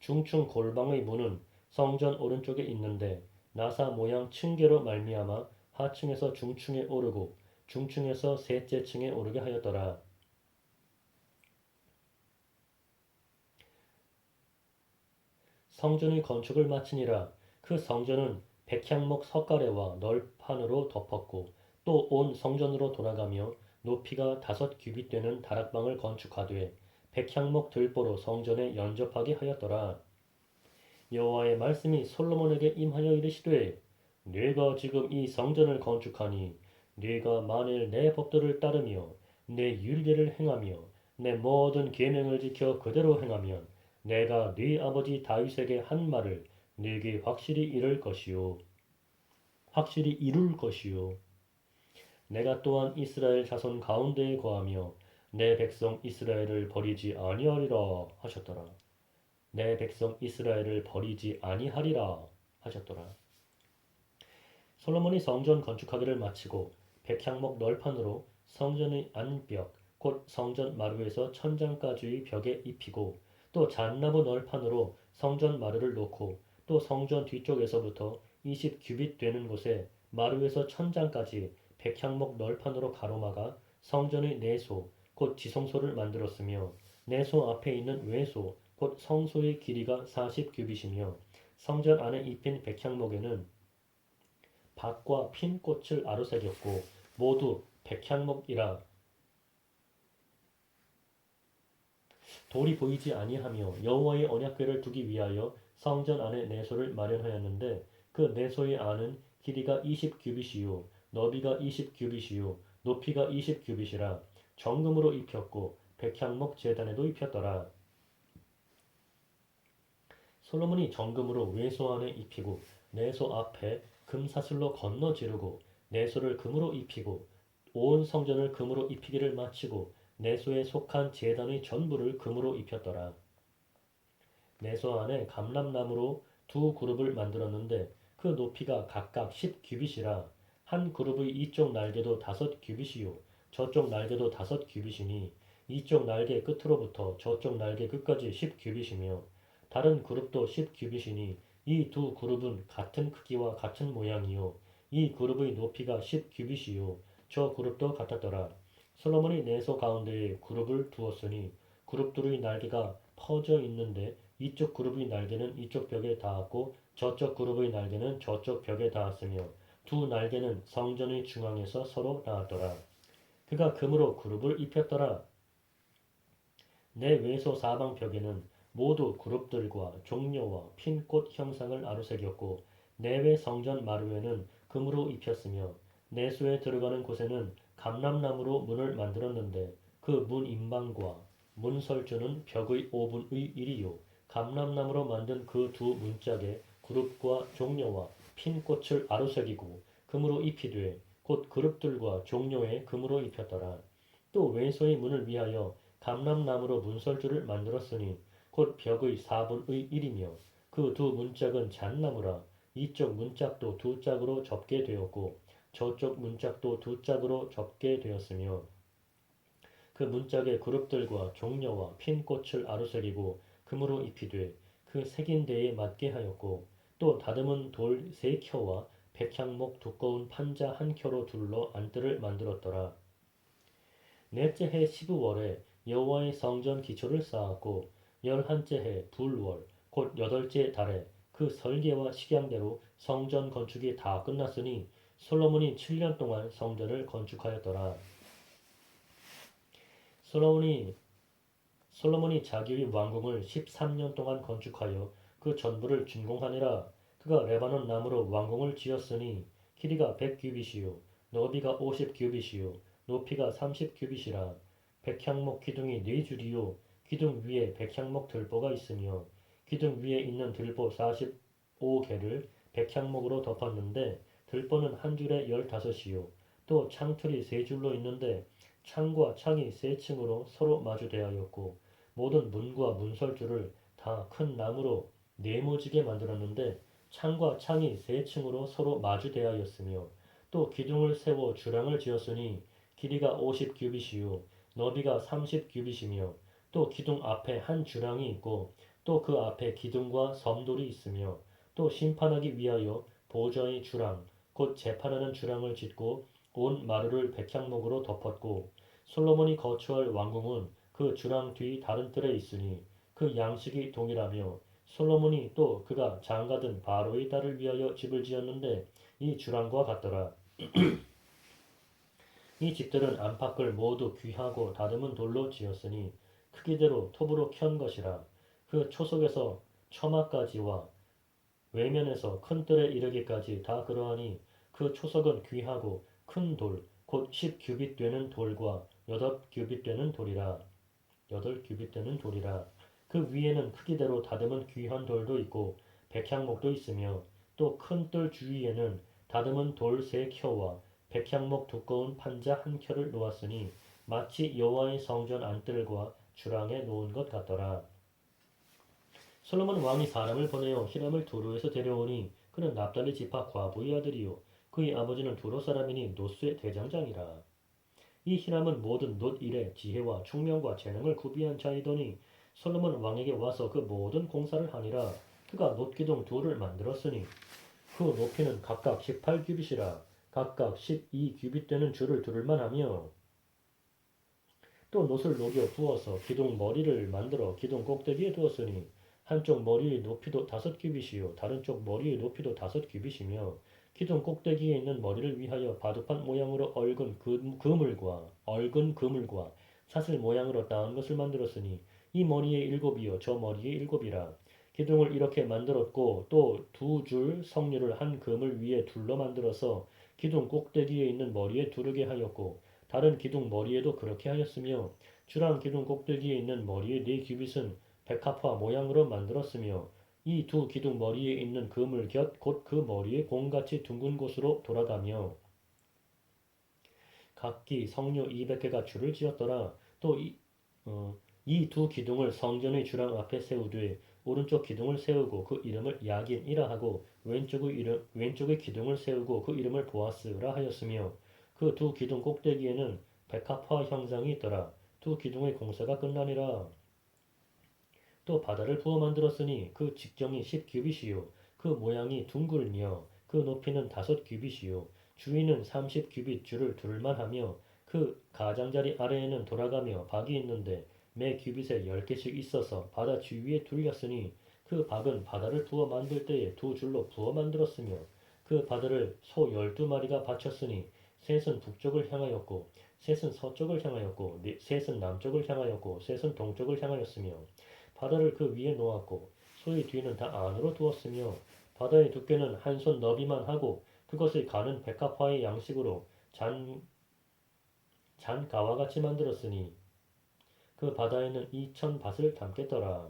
중층 골방의 문은 성전 오른쪽에 있는데 나사 모양 층계로 말미암아 하층에서 중층에 오르고 중층에서 셋째 층에 오르게 하였더라. 성전의 건축을 마치니라. 그 성전은 백향목 석가래와 널판으로 덮었고 또 온 성전으로 돌아가며 높이가 5규빗 되는 다락방을 건축하되 백향목 들보로 성전에 연접하게 하였더라. 여호와의 말씀이 솔로몬에게 임하여 이르시되 네가 지금 이 성전을 건축하니 네가 만일 내 법도를 따르며 내 율례를 행하며 내 모든 계명을 지켜 그대로 행하면 내가 네 아버지 다윗에게 한 말을 네게 확실히 이룰 것이요 내가 또한 이스라엘 자손 가운데에 거하며 내 백성 이스라엘을 버리지 아니하리라 하셨더라. 내 백성 이스라엘을 버리지 아니하리라 하셨더라. 솔로몬이 성전 건축하기를 마치고 백향목 널판으로 성전의 안벽 곧 성전 마루에서 천장까지의 벽에 입히고 또 잣나무 널판으로 성전 마루를 놓고 또 성전 뒤쪽에서부터 20규빗 되는 곳에 마루에서 천장까지 백향목 널판으로 가로막아 성전의 내소 곧 지성소를 만들었으며 내소 앞에 있는 외소 곧 성소의 길이가 40규빗이며 성전 안에 입힌 백향목에는 밭과 핀 꽃을 아로새겼고 모두 백향목이라 돌이 보이지 아니하며 여호와의 언약궤를 두기 위하여 성전 안에 내소를 마련하였는데 그 내소의 안은 길이가 20규빗이요 너비가 20규빗이요 높이가 20규빗이라 정금으로 입혔고 백향목 제단에도 입혔더라. 솔로몬이 정금으로 외소 안에 입히고 내소 앞에 금사슬로 건너 지르고 내소를 금으로 입히고 온 성전을 금으로 입히기를 마치고 내소에 속한 제단의 전부를 금으로 입혔더라. 내소 안에 감람나무로 두 그룹을 만들었는데 그 높이가 각각 10규빗이라 한 그룹의 이쪽 날개도 5규빗이요 저쪽 날개도 5규빗이니 이쪽 날개 끝으로부터 저쪽 날개 끝까지 10규빗이며 다른 그룹도 10규빗이니 이 두 그룹은 같은 크기와 같은 모양이요 이 그룹의 높이가 10규빗이요 저 그룹도 같았더라. 솔로몬이 내소 가운데에 그룹을 두었으니 그룹들의 날개가 퍼져 있는데 이쪽 그룹의 날개는 이쪽 벽에 닿았고 저쪽 그룹의 날개는 저쪽 벽에 닿았으며 두 날개는 성전의 중앙에서 서로 닿았더라. 그가 금으로 그룹을 입혔더라. 내 외소 사방 벽에는 모두 그룹들과 종려와 핀꽃 형상을 아로새겼고 내외 성전 마루에는 금으로 입혔으며 내소에 들어가는 곳에는 감람나무로 문을 만들었는데 그 문 인방과 문설주는 벽의 5분의 1이요 감람나무로 만든 그 두 문짝에 그룹과 종려와 핀꽃을 아로새기고 금으로 입히되 곧 그룹들과 종려에 금으로 입혔더라. 또 외소의 문을 위하여 감람나무로 문설주를 만들었으니 곧 벽의 4분의 1이며 그 두 문짝은 잣나무라 이쪽 문짝도 두 짝으로 접게 되었고 저쪽 문짝도 두 짝으로 접게 되었으며 그 문짝의 그룹들과 종려와 핀 꽃을 아루새기고 금으로 입히되 그 새긴 데에 맞게 하였고 또 다듬은 돌 세 켜와 백향목 두꺼운 판자 한 켜로 둘러 안뜰을 만들었더라. 넷째 해 12월에 여호와의 성전 기초를 쌓았고 열한째 해 불월 곧 여덟째 달에 그 설계와 식양대로 성전 건축이 다 끝났으니 솔로몬이 7년 동안 성전을 건축하였더라. 솔로몬이 솔로몬이 자기의 왕궁을 13년 동안 건축하여 그 전부를 준공하니라. 그가 레바논 나무로 왕궁을 지었으니 길이가 100규빗이요 너비가 50규빗이요 높이가 30규빗이라. 백향목 기둥이 4줄이요 기둥 위에 백향목 들보가 있으며 기둥 위에 있는 들보 45개를 백향목으로 덮었는데 들보는 한 줄에 15이요 또 창틀이 3줄로 있는데 창과 창이 3층으로 서로 마주대하였고 모든 문과 문설주를 다 큰 나무로 네모지게 만들었는데 창과 창이 3층으로 서로 마주대하였으며 또 기둥을 세워 주랑을 지었으니 길이가 50규빗이요 너비가 30규빗이며 또 기둥 앞에 한 주랑이 있고 또 그 앞에 기둥과 섬돌이 있으며 또 심판하기 위하여 보좌의 주랑 곧 재판하는 주랑을 짓고 온 마루를 백향목으로 덮었고 솔로몬이 거처할 왕궁은 그 주랑 뒤 다른 뜰에 있으니 그 양식이 동일하며 솔로몬이 또 그가 장가든 바로의 딸을 위하여 집을 지었는데 이 주랑과 같더라. 이 집들은 안팎을 모두 귀하고 다듬은 돌로 지었으니 크기대로 톱으로 켠 것이라. 그 초석에서 처마까지와 외면에서 큰 뜰에 이르기까지 다 그러하니 그 초석은 귀하고 큰 돌, 곧 10규빗 되는 돌과 8규빗 되는 돌이라. 8규빗 되는 돌이라. 그 위에는 크기대로 다듬은 귀한 돌도 있고 백향목도 있으며 또 큰 뜰 주위에는 다듬은 돌 3켜와 백향목 두꺼운 판자 한 켜를 놓았으니 마치 여호와의 성전 안뜰과 주랑에 놓은 것 같더라. 솔로몬 왕이 사람을 보내어 히람을 두로에서 데려오니 그는 납달리 지파 과부의 아들이요 그의 아버지는 두로 사람이니 노스의 대장장이라. 이 히람은 모든 놋 일에 지혜와 총명과 재능을 구비한 자이더니 솔로몬 왕에게 와서 그 모든 공사를 하니라. 그가 놋기둥 둘을 만들었으니 그 높이는 각각 18규빗이라. 각각 12규빗 되는 줄을 두를만 하며 또 놋을 녹여 부어서 기둥 머리를 만들어 기둥 꼭대기에 두었으니 한쪽 머리의 높이도 5규빗이요 다른 쪽 머리의 높이도 5규빗이며 기둥 꼭대기에 있는 머리를 위하여 바둑판 모양으로 얽은 그물과 사슬 모양으로 따은 것을 만들었으니 이 머리에 7이요 저 머리에 7이라. 기둥을 이렇게 만들었고 또 2줄 석류를 한 그물 위에 둘러 만들어서 기둥 꼭대기에 있는 머리에 두르게 하였고 다른 기둥 머리에도 그렇게 하였으며 주랑 기둥 꼭대기에 있는 머리의 4규빗은 백합화 모양으로 만들었으며 이 두 기둥 머리에 있는 그물 곁 곧 그 머리에 공같이 둥근 곳으로 돌아가며 각기 석류 200개가 줄을 지었더라. 또 이 두 기둥을 성전의 주랑 앞에 세우되 오른쪽 기둥을 세우고 그 이름을 야긴이라 하고 왼쪽의 기둥을 세우고 그 이름을 보아스라 하였으며 그 두 기둥 꼭대기에는 백합화 형상이 있더라. 두 기둥의 공사가 끝나니라. 또 바다를 부어 만들었으니 그 직경이 10규빗이요 그 모양이 둥글며 그 높이는 5규빗이요 주위는 30규빗 줄을 둘만 하며 그 가장자리 아래에는 돌아가며 박이 있는데 매 규빗에 10개씩 있어서 바다 주위에 둘렸으니 그 박은 바다를 부어 만들 때에 2줄로 부어 만들었으며 그 바다를 소 12마리가 바쳤으니 셋은 북쪽을 향하였고 셋은 서쪽을 향하였고 셋은 남쪽을 향하였고 셋은 동쪽을 향하였으며 바다를 그 위에 놓았고 소의 뒤는 다 안으로 두었으며 바다의 두께는 한 손 너비만 하고 그것의 가는 백합화의 양식으로 잔가와 같이 만들었으니 그 바다에는 2000밭을 담겠더라.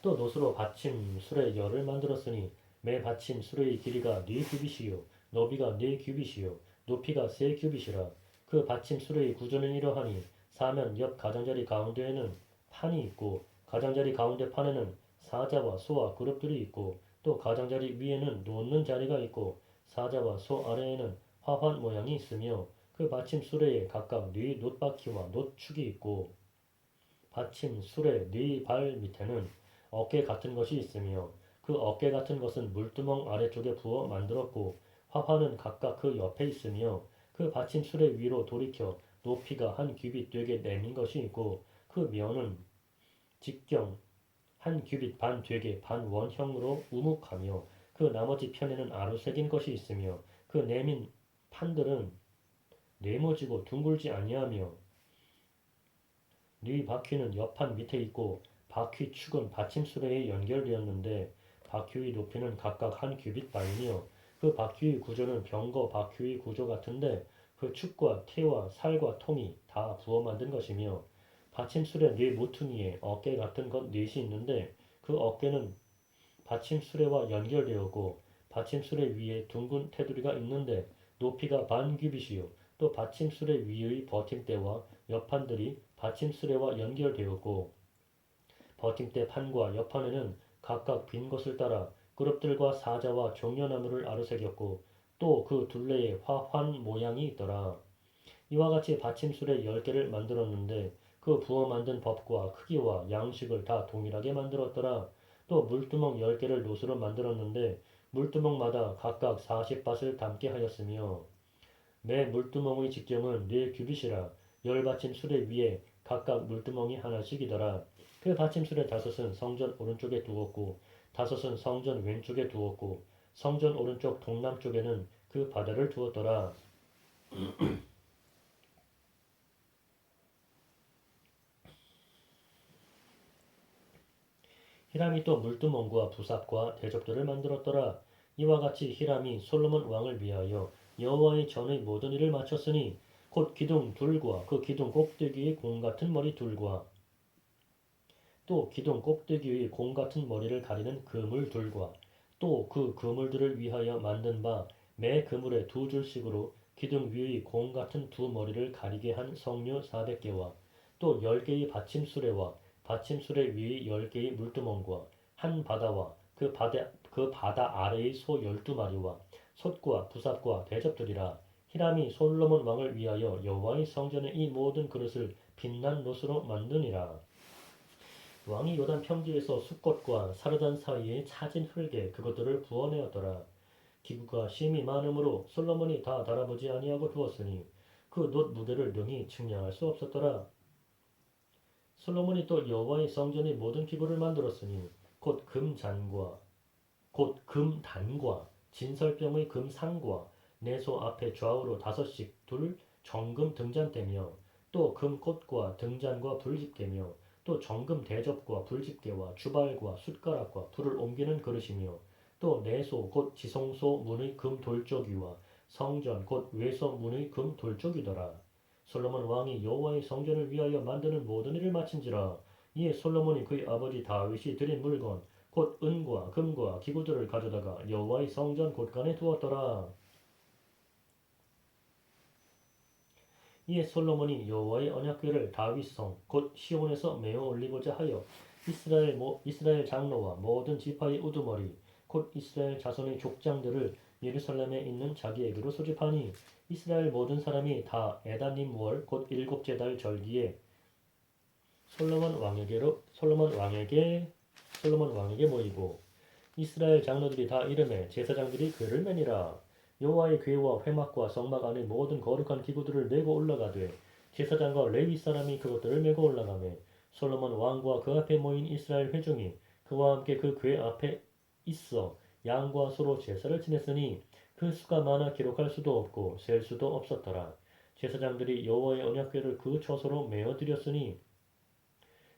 또 노수로 받침 수레 열을 만들었으니 매 받침 수레의 길이가 4규빗이요 너비가 4규빗이요 높이가 3규빗이라. 그 받침 수레의 구조는 이러하니 사면 옆 가장자리 가운데에는 판이 있고 가장자리 가운데 판에는 사자와 소와 그룹들이 있고 또 가장자리 위에는 놓는 자리가 있고 사자와 소 아래에는 화환 모양이 있으며 그 받침 수레에 각각 네 놋바퀴와 놋축이 있고 받침 수레 네 발 밑에는 어깨 같은 것이 있으며 그 어깨 같은 것은 물두멍 아래쪽에 부어 만들었고 화환은 각각 그 옆에 있으며 그 받침 수레 위로 돌이켜 높이가 한 규빗 되게 내민 것이 있고 그 면은 직경 한 규빗 반 되게 반원형으로 우묵하며 그 나머지 편에는 아루새긴 것이 있으며 그 내민 판들은 네모지고 둥글지 아니하며 네 바퀴는 옆판 밑에 있고 바퀴 축은 받침수레에 연결되었는데 바퀴의 높이는 각각 한 규빗 반이며 그 바퀴의 구조는 병거 바퀴의 구조 같은데 그 축과 태와 살과 통이 다 부어 만든 것이며 받침수레 네 모퉁이에 어깨 같은 것 넷이 있는데 그 어깨는 받침수레와 연결되었고 받침수레 위에 둥근 테두리가 있는데 높이가 반 규빗이요 또 받침수레 위의 버팀대와 옆판들이 받침수레와 연결되었고 버팀대 판과 옆판에는 각각 빈 것을 따라 그룹들과 사자와 종려나무를 아르새겼고 또 그 둘레에 화환 모양이 있더라. 이와 같이 받침술에 10개를 만들었는데 그 부어 만든 법과 크기와 양식을 다 동일하게 만들었더라. 또 물두멍 10개를 노수로 만들었는데 물두멍마다 각각 40밭을 담게 하였으며 매 물두멍의 직경은 4규빗이라 열 받침술에 위에 각각 물두멍이 하나씩이더라. 그 받침술의 5은 성전 오른쪽에 두었고 5은 성전 왼쪽에 두었고 성전 오른쪽 동남쪽에는 그 바다를 두었더라. 히람이 또 물두멍과 부삽과 대접들을 만들었더라. 이와 같이 히람이 솔로몬 왕을 위하여 여호와의 전의 모든 일을 마쳤으니 곧 기둥 둘과 그 기둥 꼭대기의 공 같은 머리 둘과 또 기둥 꼭대기의 공 같은 머리를 가리는 그물 둘과 또 그 그물들을 위하여 만든 바 매 그물에 2줄씩으로 기둥 위의 공 같은 두 머리를 가리게 한 성류 400개와 또 10개의 받침수레와 받침수레 위의 10개의 물두멍과 한 바다와 그 바다 아래의 소 12마리와 솥과 부삽과 대접들이라. 히람이 솔로몬 왕을 위하여 여호와의 성전의 이 모든 그릇을 빛난 놋으로 만드니라. 왕이 요단 평지에서 숫꽃과 사르단 사이에 차진 흙에 그것들을 부어내었더라. 기구가 심히 많으므로 솔로몬이 다 달아보지 아니하고 두었으니 그 놋 무게를 능히 측량할 수 없었더라. 솔로몬이 또 여호와의 성전의 모든 기구를 만들었으니 곧 금잔과 곧 금단과 진설병의 금상과 내소 앞에 좌우로 5씩 둘 정금 등잔대며 또 금꽃과 등잔과 불집게며 또 정금 대접과 불집게와 주발과 숟가락과 불을 옮기는 그릇이며 또 내소 곧 지성소 문의 금 돌조기와 성전 곧 외소 문의 금 돌조기더라. 솔로몬 왕이 여호와의 성전을 위하여 만드는 모든 일을 마친지라. 이에 솔로몬이 그의 아버지 다윗이 드린 물건 곧 은과 금과 기구들을 가져다가 여호와의 성전 곳간에 두었더라. 이에 솔로몬이 여호와의 언약궤를 다윗성 곧 시온에서 메어 올리고자 하여 이스라엘 장로와 모든 지파의 우두머리 곧 이스라엘 자손의 족장들을 예루살렘에 있는 자기에게로 소집하니 이스라엘 모든 사람이 다 에다님 월 곧 7째 달 절기에 솔로몬 왕에게 모이고 이스라엘 장로들이 다 이름에 제사장들이 궤를 매니라. 여호와의 궤와 회막과 성막 안의 모든 거룩한 기구들을 메고 올라가되 제사장과 레위 사람이 그것들을 메고 올라가매 솔로몬 왕과 그 앞에 모인 이스라엘 회중이 그와 함께 그 궤 앞에 있어 양과 소로 제사를 지냈으니 그 수가 많아 기록할 수도 없고 셀 수도 없었더라. 제사장들이 여호와의 언약궤를 그 처소로 메어 드렸으니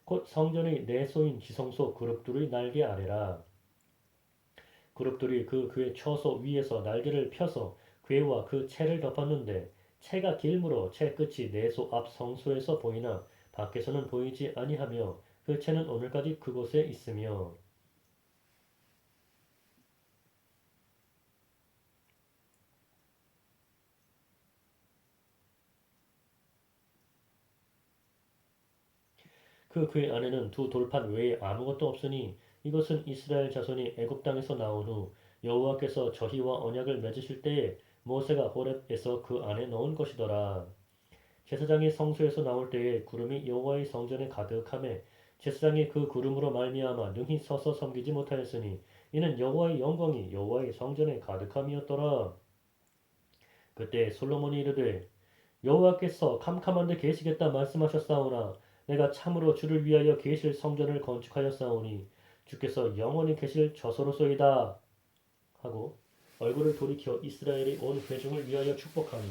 곧 성전의 내소인 지성소 그룹들의 날개 아래라. 그룹들이 그 궤 처소 위에서 날개를 펴서 궤와 그 채를 덮었는데 채가 길므로 채 끝이 내소 앞 성소에서 보이나 밖에서는 보이지 아니하며 그 채는 오늘까지 그곳에 있으며 그 궤 안에는 두 돌판 외에 아무것도 없으니 이것은 이스라엘 자손이 애굽 땅에서 나온 후 여호와께서 저희와 언약을 맺으실 때에 모세가 호렙에서 그 안에 넣은 것이더라. 제사장이 성소에서 나올 때에 구름이 여호와의 성전에 가득하매 제사장이 그 구름으로 말미암아 능히 서서 섬기지 못하였으니 이는 여호와의 영광이 여호와의 성전에 가득함이었더라. 그때 솔로몬이 이르되 여호와께서 캄캄한 데 계시겠다 말씀하셨사오나 내가 참으로 주를 위하여 계실 성전을 건축하였사오니 주께서 영원히 계실 저소로소이다 하고 얼굴을 돌이켜 이스라엘의 온 회중을 위하여 축복하니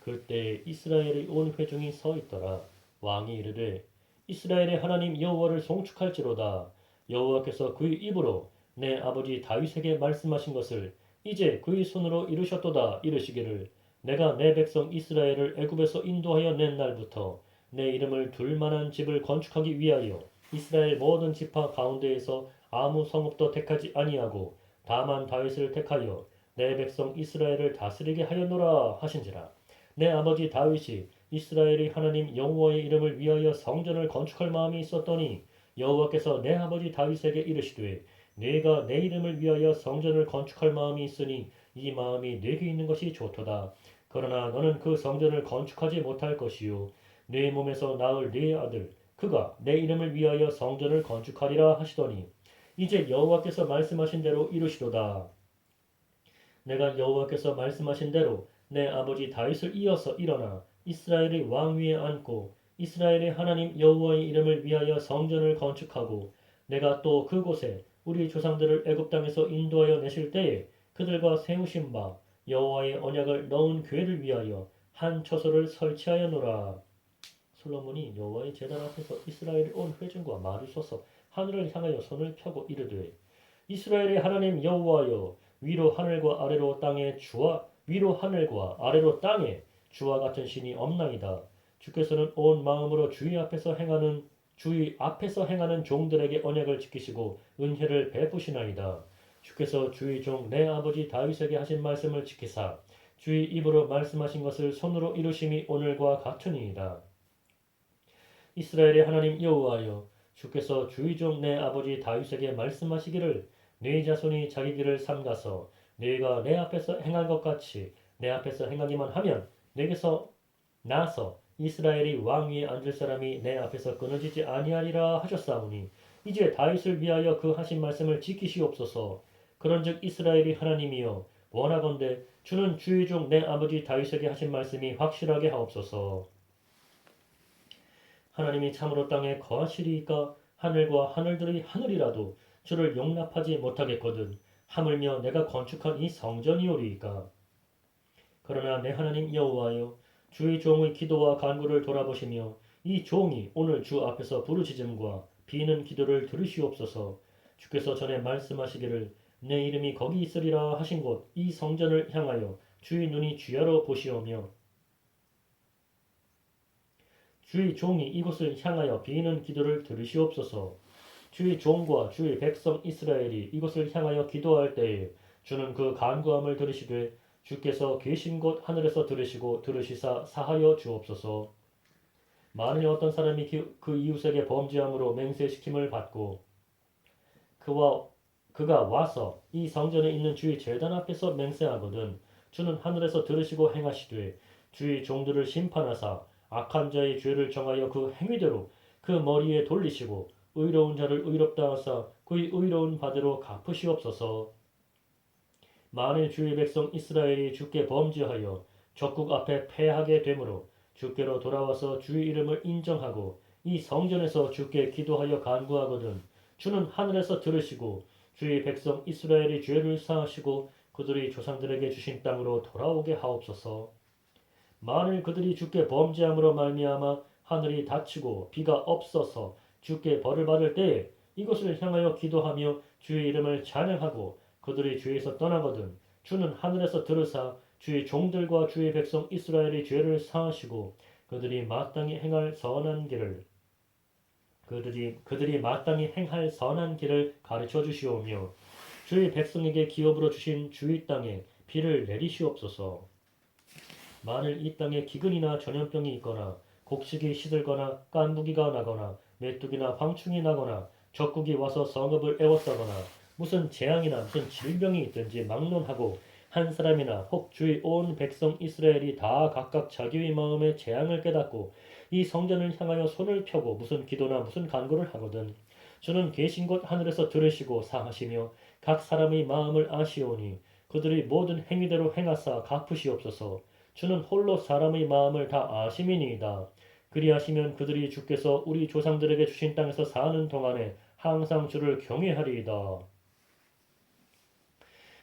그때 이스라엘의 온 회중이 서 있더라. 왕이 이르되 이스라엘의 하나님 여호와를 송축할지로다. 여호와께서 그의 입으로 내 아버지 다윗에게 말씀하신 것을 이제 그의 손으로 이루셨도다 이르시기를 내가 내 백성 이스라엘을 애굽에서 인도하여 낸 날부터 내 이름을 둘 만한 집을 건축하기 위하여 이스라엘 모든 지파 가운데에서 아무 성읍도 택하지 아니하고 다만 다윗을 택하여 내 백성 이스라엘을 다스리게 하였노라 하신지라. 내 아버지 다윗이 이스라엘의 하나님 여호와의 이름을 위하여 성전을 건축할 마음이 있었더니 여호와께서 내 아버지 다윗에게 이르시되 네가 내 이름을 위하여 성전을 건축할 마음이 있으니 이 마음이 네게 있는 것이 좋도다. 그러나 너는 그 성전을 건축하지 못할 것이요 네 몸에서 낳을 네 아들 그가 내 이름을 위하여 성전을 건축하리라 하시더니 이제 여호와께서 말씀하신 대로 이루시도다. 내가 여호와께서 말씀하신 대로 내 아버지 다윗을 이어서 일어나 이스라엘의 왕 위에 앉고 이스라엘의 하나님 여호와의 이름을 위하여 성전을 건축하고 내가 또 그곳에 우리 조상들을 애굽 땅에서 인도하여 내실 때에 그들과 세우신 바 여호와의 언약을 넣은 궤를 위하여 한 처소를 설치하였노라. 솔로몬이 여호와의 제단 앞에서 이스라엘의 온 회중과 말을 쏘서 하늘을 향하여 손을 펴고 이르되 이스라엘의 하나님 여호와여 위로 하늘과 아래로 땅에 주와 위로 하늘과 아래로 땅에 주와 같은 신이 없나이다. 주께서는 온 마음으로 주의 앞에서 행하는 종들에게 언약을 지키시고 은혜를 베푸시나이다. 주께서 주의 종 내 아버지 다윗에게 하신 말씀을 지키사 주의 입으로 말씀하신 것을 손으로 이루심이 오늘과 같으니이다. 이스라엘의 하나님 여호와여 주께서 주의 종 내 아버지 다윗에게 말씀하시기를 네 자손이 자기 길을 삼가서 네가 내 앞에서 행한 것 같이 내 앞에서 행하기만 하면 내게서 나서 이스라엘이 왕 위에 앉을 사람이 내 앞에서 끊어지지 아니하리라 하셨사오니 이제 다윗을 위하여 그 하신 말씀을 지키시옵소서. 그런즉 이스라엘이 하나님이여 원하건대 주는 주의 종 내 아버지 다윗에게 하신 말씀이 확실하게 하옵소서. 하나님이 참으로 땅에 거하시리이까 하늘과 하늘들의 하늘이라도 주를 용납하지 못하겠거든 하물며 내가 건축한 이 성전이오리이까. 그러나 내 하나님 여호와여 주의 종의 기도와 간구를 돌아보시며 이 종이 오늘 주 앞에서 부르짖음과 비는 기도를 들으시옵소서. 주께서 전에 말씀하시기를 내 이름이 거기 있으리라 하신 곳 이 성전을 향하여 주의 눈이 주야로 보시오며 주의 종이 이곳을 향하여 비는 기도를 들으시옵소서. 주의 종과 주의 백성 이스라엘이 이곳을 향하여 기도할 때에 주는 그 간구함을 들으시되 주께서 계신 곳 하늘에서 들으시고 들으시사 사하여 주옵소서. 만일 어떤 사람이 그 이웃에게 범죄함으로 맹세시킴을 받고 그가 와서 이 성전에 있는 주의 제단 앞에서 맹세하거든 주는 하늘에서 들으시고 행하시되 주의 종들을 심판하사 악한 자의 죄를 정하여 그 행위대로 그 머리에 돌리시고 의로운 자를 의롭다 하사 그의 의로운 바대로 갚으시옵소서. 만일 주의 백성 이스라엘이 주께 범죄하여 적국 앞에 패하게 되므로 주께로 돌아와서 주의 이름을 인정하고 이 성전에서 주께 기도하여 간구하거든 주는 하늘에서 들으시고 주의 백성 이스라엘의 죄를 사하시고 그들의 조상들에게 주신 땅으로 돌아오게 하옵소서. 만일 그들이 주께 범죄함으로 말미암아 하늘이 닫히고 비가 없어서 주께 벌을 받을 때에 이것을 향하여 기도하며 주의 이름을 찬양하고 그들의 죄에서 떠나거든 주는 하늘에서 들으사 주의 종들과 주의 백성 이스라엘의 죄를 사하시고 그들이 마땅히 행할 선한 길을 가르쳐 주시오며 주의 백성에게 기업으로 주신 주의 땅에 비를 내리시옵소서. 만일 이 땅에 기근이나 전염병이 있거나 곡식이 시들거나 깐부기가 나거나 메뚜기나 황충이 나거나 적국이 와서 성읍을 에워싸거나 무슨 재앙이나 무슨 질병이 있든지 막론하고 한 사람이나 혹 주의 온 백성 이스라엘이 다 각각 자기의 마음에 재앙을 깨닫고 이 성전을 향하여 손을 펴고 무슨 기도나 무슨 간구를 하거든 주는 계신 곳 하늘에서 들으시고 사하시며 각 사람의 마음을 아시오니 그들의 모든 행위대로 행하사 갚으시옵소서. 주는 홀로 사람의 마음을 다 아심이니이다. 그리하시면 그들이 주께서 우리 조상들에게 주신 땅에서 사는 동안에 항상 주를 경외하리이다.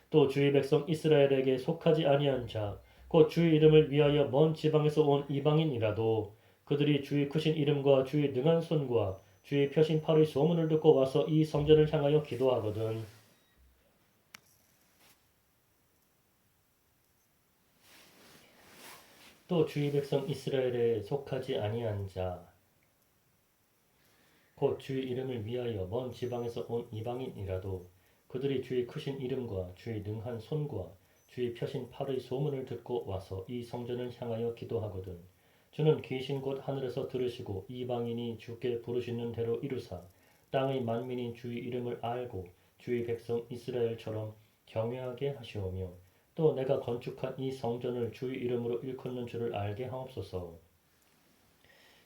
또 주의 백성 이스라엘에게 속하지 아니한 자, 곧 주의 이름을 위하여 먼 지방에서 온 이방인이라도 그들이 주의 크신 이름과 주의 능한 손과 주의 펴신 팔의 소문을 듣고 와서 이 성전을 향하여 기도하거든. 또 주의 백성 이스라엘에 속하지 아니한 자, 곧 주의 이름을 위하여 먼 지방에서 온 이방인이라도 그들이 주의 크신 이름과 주의 능한 손과 주의 펴신 팔의 소문을 듣고 와서 이 성전을 향하여 기도하거든. 주는 계신 곳 하늘에서 들으시고 이방인이 주께 부르시는 대로 이루사 땅의 만민이 주의 이름을 알고 주의 백성 이스라엘처럼 경외하게 하시오며 또 내가 건축한 이 성전을 주의 이름으로 일컫는 줄을 알게 하옵소서.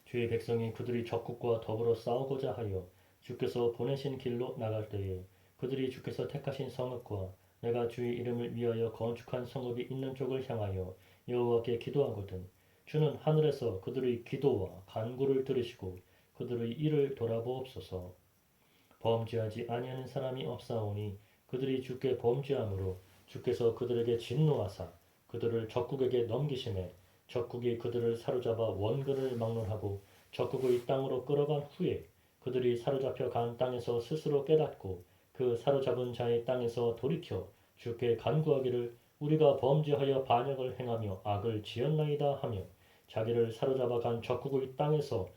주의 백성이 그들이 적국과 더불어 싸우고자 하여 주께서 보내신 길로 나갈 때에 그들이 주께서 택하신 성읍과 내가 주의 이름을 위하여 건축한 성읍이 있는 쪽을 향하여 여호와께 기도하거든. 주는 하늘에서 그들의 기도와 간구를 들으시고 그들의 일을 돌아보옵소서. 범죄하지 아니하는 사람이 없사오니 그들이 주께 범죄함으로 주께서 그들에게 진노하사 그들을 적국에게 넘기심에 적국이 그들을 사로잡아 원근을 막론하고 적국의 땅으로 끌어간 후에 그들이 사로잡혀 간 땅에서 스스로 깨닫고 그 사로잡은 자의 땅에서 돌이켜 주께 간구하기를 우리가 범죄하여 반역을 행하며 악을 지었나이다 하며 자기를 사로잡아 간 적국의 땅에서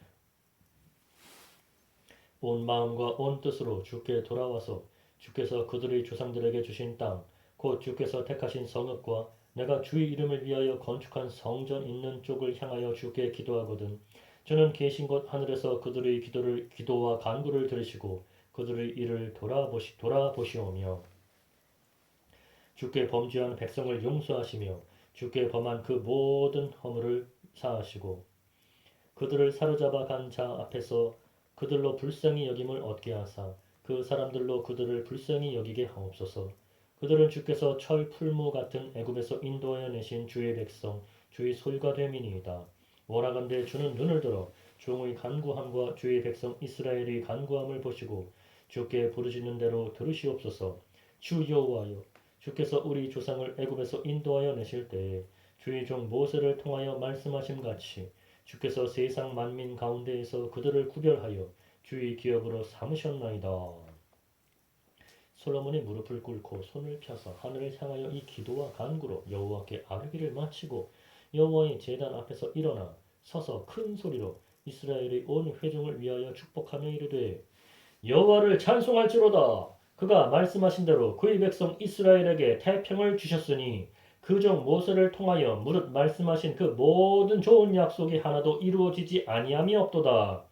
온 마음과 온 뜻으로 주께 돌아와서 주께서 그들의 조상들에게 주신 땅, 곧 주께서 택하신 성읍과 내가 주의 이름을 위하여 건축한 성전 있는 쪽을 향하여 주께 기도하거든. 주는 계신 곳 하늘에서 그들의 기도와 간구를 들으시고 그들의 일을 돌아보시오며 주께 범죄한 백성을 용서하시며 주께 범한 그 모든 허물을 사하시고 그들을 사로잡아 간 자 앞에서 그들로 불쌍히 여김을 얻게 하사 그 사람들로 그들을 불쌍히 여기게 하옵소서. 그들은 주께서 철 풀무 같은 애굽에서 인도하여 내신 주의 백성 주의 소유가 됨이니이다. 원하건대 주는 눈을 들어 종의 간구함과 주의 백성 이스라엘의 간구함을 보시고 주께 부르시는 대로 들으시옵소서. 주 여호와여 주께서 우리 조상을 애굽에서 인도하여 내실 때에 주의 종 모세를 통하여 말씀하심 같이 주께서 세상 만민 가운데에서 그들을 구별하여 주의 기업으로 삼으셨나이다. 솔로몬이 무릎을 꿇고 손을 펴서 하늘을 향하여 이 기도와 간구로 여호와께 아뢰기를 마치고 여호와의 제단 앞에서 일어나 서서 큰 소리로 이스라엘의 온 회중을 위하여 축복하며 이르되 여호와를 찬송할지로다. 그가 말씀하신 대로 그의 백성 이스라엘에게 태평을 주셨으니 그 종 모세를 통하여 무릇 말씀하신 그 모든 좋은 약속이 하나도 이루어지지 아니함이 없도다.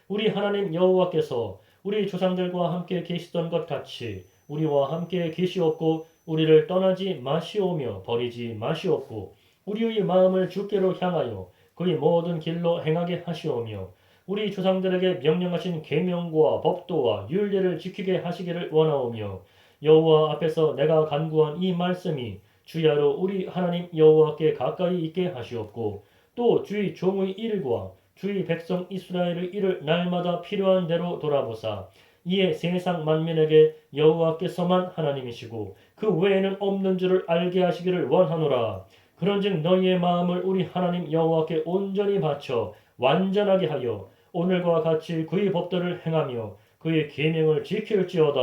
우리 하나님 여호와께서 우리 조상들과 함께 계시던 것 같이 우리와 함께 계시옵고 우리를 떠나지 마시오며 버리지 마시옵고 우리의 마음을 주께로 향하여 그의 모든 길로 행하게 하시오며 우리 조상들에게 명령하신 계명과 법도와 율례를 지키게 하시기를 원하오며 여호와 앞에서 내가 간구한 이 말씀이 주야로 우리 하나님 여호와께 가까이 있게 하시옵고 또 주의 종의 일과 주의 백성 이스라엘의 일을 날마다 필요한 대로 돌아보사 이에 세상 만민에게 여호와께서만 하나님이시고 그 외에는 없는 줄을 알게 하시기를 원하노라. 그런즉 너희의 마음을 우리 하나님 여호와께 온전히 바쳐 완전하게 하여 오늘과 같이 그의 법도를 행하며 그의 계명을 지킬지어다.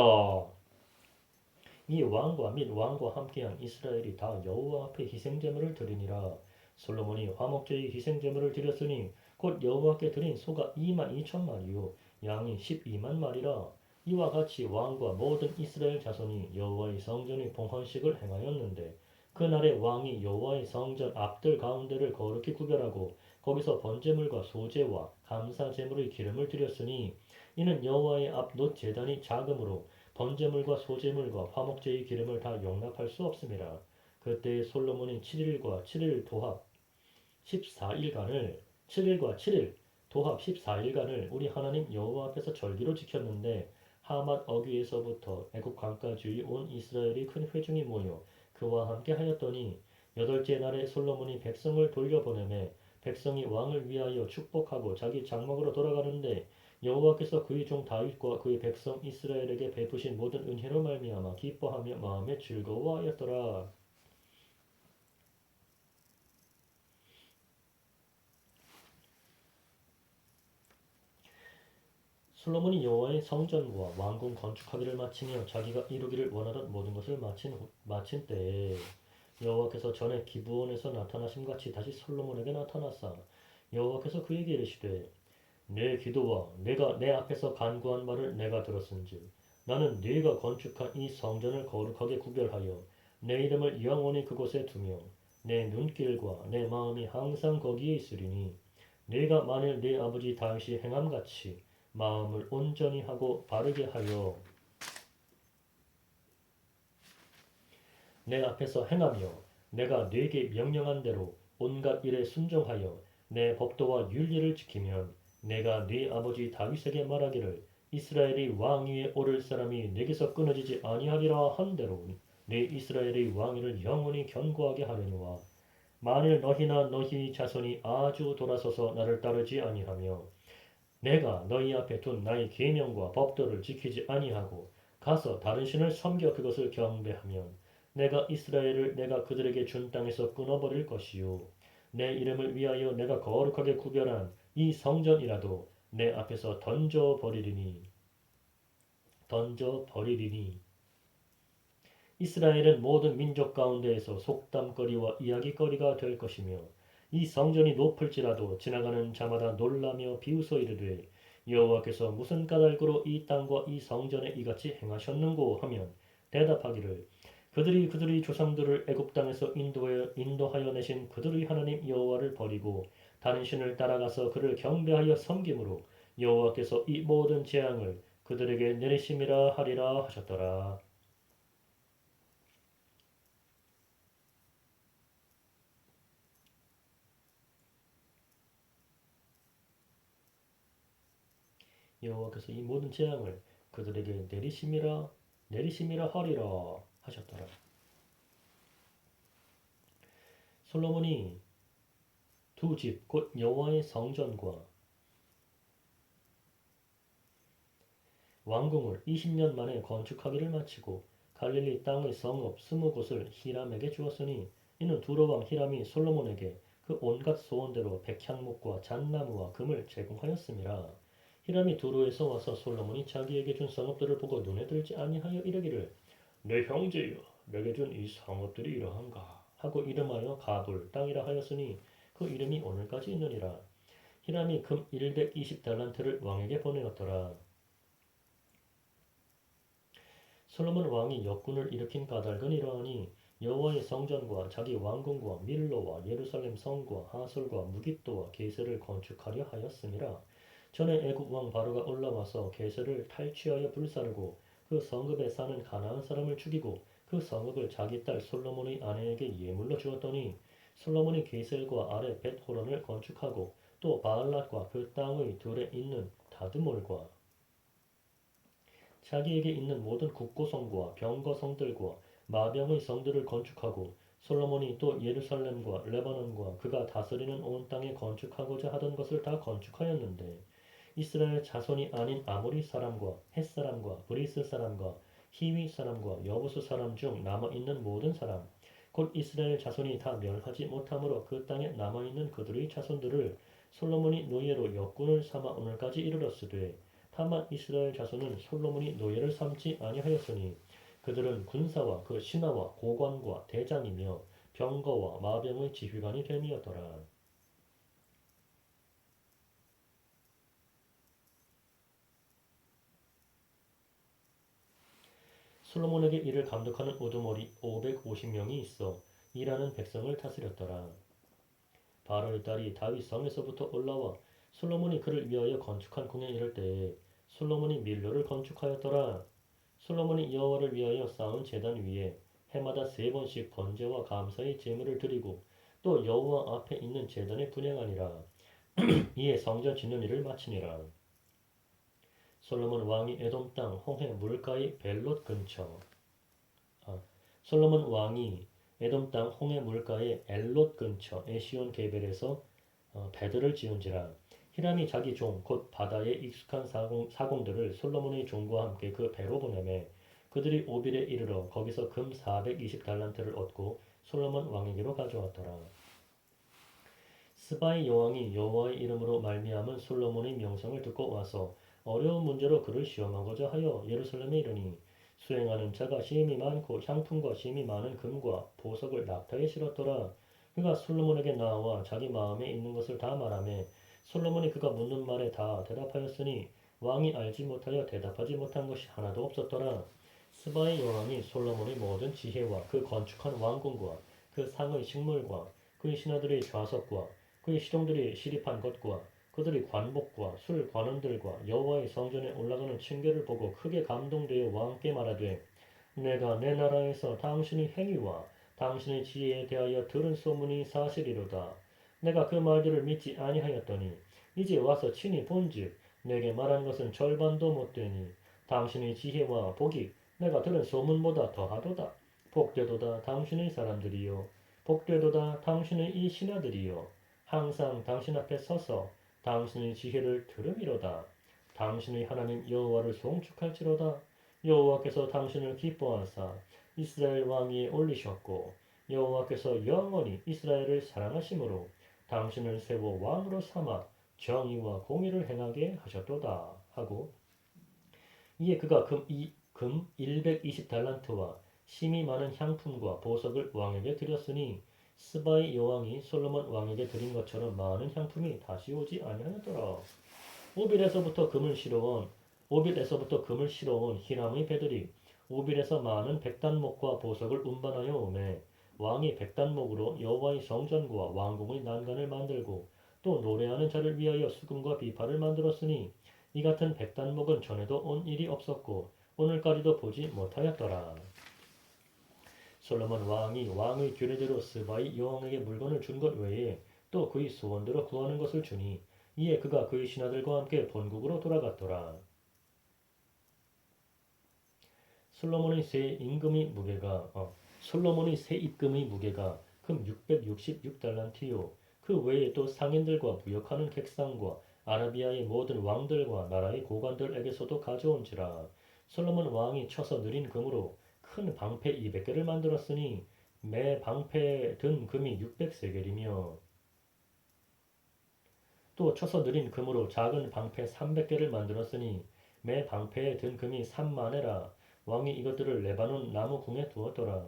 이 왕과 및 왕과 함께한 이스라엘이 다 여호와 앞에 희생제물을 드리니라. 솔로몬이 화목제의 희생제물을 드렸으니 곧 여호와께 드린 소가 2만 2천 마리요 양이 12만 마리라. 이와 같이 왕과 모든 이스라엘 자손이 여호와의 성전의 봉헌식을 행하였는데 그날에 왕이 여호와의 성전 앞들 가운데를 거룩히 구별하고 거기서 번제물과 소제와 감사제물의 기름을 드렸으니 이는 여호와의 앞 놋 제단이 작으므로 번제물과 소제물과 화목제의 기름을 다 용납할 수 없음이라. 그때 솔로몬이 7일과 7일 도합 14일간을 7일과 7일 도합 14일간을 우리 하나님 여호와 앞에서 절기로 지켰는데 하맛 어귀에서부터 애굽 강가주의 온 이스라엘이 큰 회중이 모여 그와 함께 하였더니 여덟째 날에 솔로몬이 백성을 돌려보내매 백성이 왕을 위하여 축복하고 자기 장막으로 돌아가는데 여호와께서 그의 종 다윗과 그의 백성 이스라엘에게 베푸신 모든 은혜로 말미암아 기뻐하며 마음에 즐거워하였더라. 솔로몬이 여호와의 성전과 왕궁 건축하기를 마치며 자기가 이루기를 원하던 모든 것을 마친 때에 여호와께서 전에 기브온에서 나타나심같이 다시 솔로몬에게 나타나사 여호와께서 그에게 이르시되 내 기도와 내가 내 앞에서 간구한 말을 내가 들었은즉 나는 네가 건축한 이 성전을 거룩하게 구별하여 내 이름을 영원히 그곳에 두며 내 눈길과 내 마음이 항상 거기에 있으리니 네가 만일 네 아버지 다윗이 행함같이 마음을 온전히 하고 바르게 하여 내 앞에서 행하며 내가 네게 명령한 대로 온갖 일에 순종하여 내 법도와 윤리를 지키면 내가 네 아버지 다윗에게 말하기를 이스라엘의 왕 위에 오를 사람이 내게서 끊어지지 아니하리라 한대로 네 이스라엘의 왕위를 영원히 견고하게 하려니와 만일 너희나 너희 자손이 아주 돌아서서 나를 따르지 아니하며 내가 너희 앞에 둔 나의 계명과 법도를 지키지 아니하고 가서 다른 신을 섬겨 그것을 경배하면 내가 이스라엘을 내가 그들에게 준 땅에서 끊어버릴 것이요 내 이름을 위하여 내가 거룩하게 구별한 이 성전이라도 내 앞에서 던져버리리니 이스라엘은 모든 민족 가운데에서 속담거리와 이야기거리가 될 것이며 이 성전이 높을지라도 지나가는 자마다 놀라며 비웃어 이르되 여호와께서 무슨 까닭으로 이 땅과 이 성전에 이같이 행하셨는고 하면 대답하기를 그들이 조상들을 애굽 땅에서 인도하여 내신 그들의 하나님 여호와를 버리고 다른 신을 따라가서 그를 경배하여 섬김으로 여호와께서 이 모든 재앙을 그들에게 내리심이라 하리라 하셨더라. 여호와께서 이 모든 재앙을 그들에게 내리심이라 하리라 하셨더라. 솔로몬이 두 집 곧 여호와의 성전과 왕궁을 20년 만에 건축하기를 마치고 갈릴리 땅의 성읍 20곳을 히람에게 주었으니 이는 두로왕 히람이 솔로몬에게 그 온갖 소원대로 백향목과 잣나무와 금을 제공하였음이라. 히람이 두로에서 와서 솔로몬이 자기에게 준 성읍들을 보고 눈에 들지 아니하여 이르기를 내 형제여 내게 준 이 성읍들이 이러한가 하고 이름하여 가불 땅이라 하였으니 그 이름이 오늘까지 있느니라. 히람이 금 120달란트를 왕에게 보내었더라. 솔로몬 왕이 역군을 일으킨 까닭은 이러하니 여호와의 성전과 자기 왕궁과 밀로와 예루살렘 성과 하솔과 무깃도와 게셀을 건축하려 하였음이라. 전에 애굽 왕 바로가 올라와서 게셀을 탈취하여 불사르고 그 성읍에 사는 가나안 사람을 죽이고 그 성읍을 자기 딸 솔로몬의 아내에게 예물로 주었더니 솔로몬이 게셀과 아래 벳호론을 건축하고 또 바알랏과 그 땅의 들에 있는 다드몰과 자기에게 있는 모든 국고성과 병거성들과 마병의 성들을 건축하고 솔로몬이 또 예루살렘과 레바논과 그가 다스리는 온 땅에 건축하고자 하던 것을 다 건축하였는데 이스라엘 자손이 아닌 아모리 사람과 헷 사람과 브리스 사람과 히위 사람과 여부수 사람 중 남아있는 모든 사람 곧 이스라엘 자손이 다 멸하지 못함으로 그 땅에 남아있는 그들의 자손들을 솔로몬이 노예로 역군을 삼아 오늘까지 이르렀으되 다만 이스라엘 자손은 솔로몬이 노예를 삼지 아니하였으니 그들은 군사와 그 신하와 고관과 대장이며 병거와 마병의 지휘관이 됨이었더라. 솔로몬에게 이를 감독하는 우두머리 550명이 있어 일하는 백성을 다스렸더라. 바로의 딸이 다윗 성에서부터 올라와 솔로몬이 그를 위하여 건축한 궁에 이를 때에 솔로몬이 밀로를 건축하였더라. 솔로몬이 여호와를 위하여 쌓은 제단 위에 해마다 3번씩 번제와 감사의 제물을 드리고 또 여호와 앞에 있는 제단에 분향하니라. 이에 성전 짓는 일을 마치니라. 솔로몬 왕이 에돔 땅 홍해 물가의 벨롯 근처 솔로몬 왕이 에돔 땅 홍해 물가의 엘롯 근처 에시온 게벨에서 배들을 지은지라. 히람이 자기 종 곧 바다에 익숙한 사공들을 솔로몬의 종과 함께 그 배로 보내매 그들이 오빌에 이르러 거기서 금 420달란트를 얻고 솔로몬 왕에게로 가져왔더라. 스바이 여왕이 여호와의 이름으로 말미암은 솔로몬의 명성을 듣고 와서 어려운 문제로 그를 시험하고자 하여 예루살렘에 이르니 수행하는 자가 심히 많고 향품과 심히 많은 금과 보석을 낙타에 실었더라. 그가 솔로몬에게 나와 자기 마음에 있는 것을 다 말하매 솔로몬이 그가 묻는 말에 다 대답하였으니 왕이 알지 못하여 대답하지 못한 것이 하나도 없었더라. 스바의 여왕이 솔로몬의 모든 지혜와 그 건축한 왕궁과 그 상의 식물과 그의 신하들의 좌석과 그의 시종들이 시립한 것과 그들의 관복과 술 관원들과 여호와의 성전에 올라가는 층계를 보고 크게 감동되어 왕께 말하되 내가 내 나라에서 당신의 행위와 당신의 지혜에 대하여 들은 소문이 사실이로다. 내가 그 말들을 믿지 아니하였더니 이제 와서 친히 본즉 내게 말한 것은 절반도 못되니 당신의 지혜와 복이 내가 들은 소문보다 더하도다. 복되도다 당신의 사람들이요 복되도다 당신의 이 신하들이요 항상 당신 앞에 서서 당신의 지혜를 들음이로다. 당신의 하나님 여호와를 송축할지로다. 여호와께서 당신을 기뻐하사 이스라엘 왕 위에 올리셨고 여호와께서 영원히 이스라엘을 사랑하심으로 당신을 세워 왕으로 삼아 정의와 공의를 행하게 하셨도다 하고 이에 그가 금 120달란트와 심이 많은 향품과 보석을 왕에게 드렸으니 스바의 여왕이 솔로몬 왕에게 드린 것처럼 많은 향품이 다시 오지 아니하였더라. 오빌에서부터 금을 실어온 히람의 배들이 오빌에서 많은 백단목과 보석을 운반하여 오매 왕이 백단목으로 여호와의 성전과 왕궁의 난간을 만들고 또 노래하는 자를 위하여 수금과 비파를 만들었으니 이 같은 백단목은 전에도 온 일이 없었고 오늘까지도 보지 못하였더라. 솔로몬 왕이 왕의 규례대로 스바이 여왕에게 물건을 준 것 외에 또 그의 소원대로 구하는 것을 주니 이에 그가 그의 신하들과 함께 본국으로 돌아갔더라. 솔로몬의 새 입금의 무게가 금 666달란트요. 그 외에 또 상인들과 무역하는 객상과 아라비아의 모든 왕들과 나라의 고관들에게서도 가져온지라. 솔로몬 왕이 쳐서 느린 금으로 큰 방패 200개를 만들었으니 매 방패에 든 금이 600세겔이며 또 쳐서 느린 금으로 작은 방패 300개를 만들었으니 매 방패에 든 금이 3만에라. 왕이 이것들을 레바논 나무 궁에 두었더라.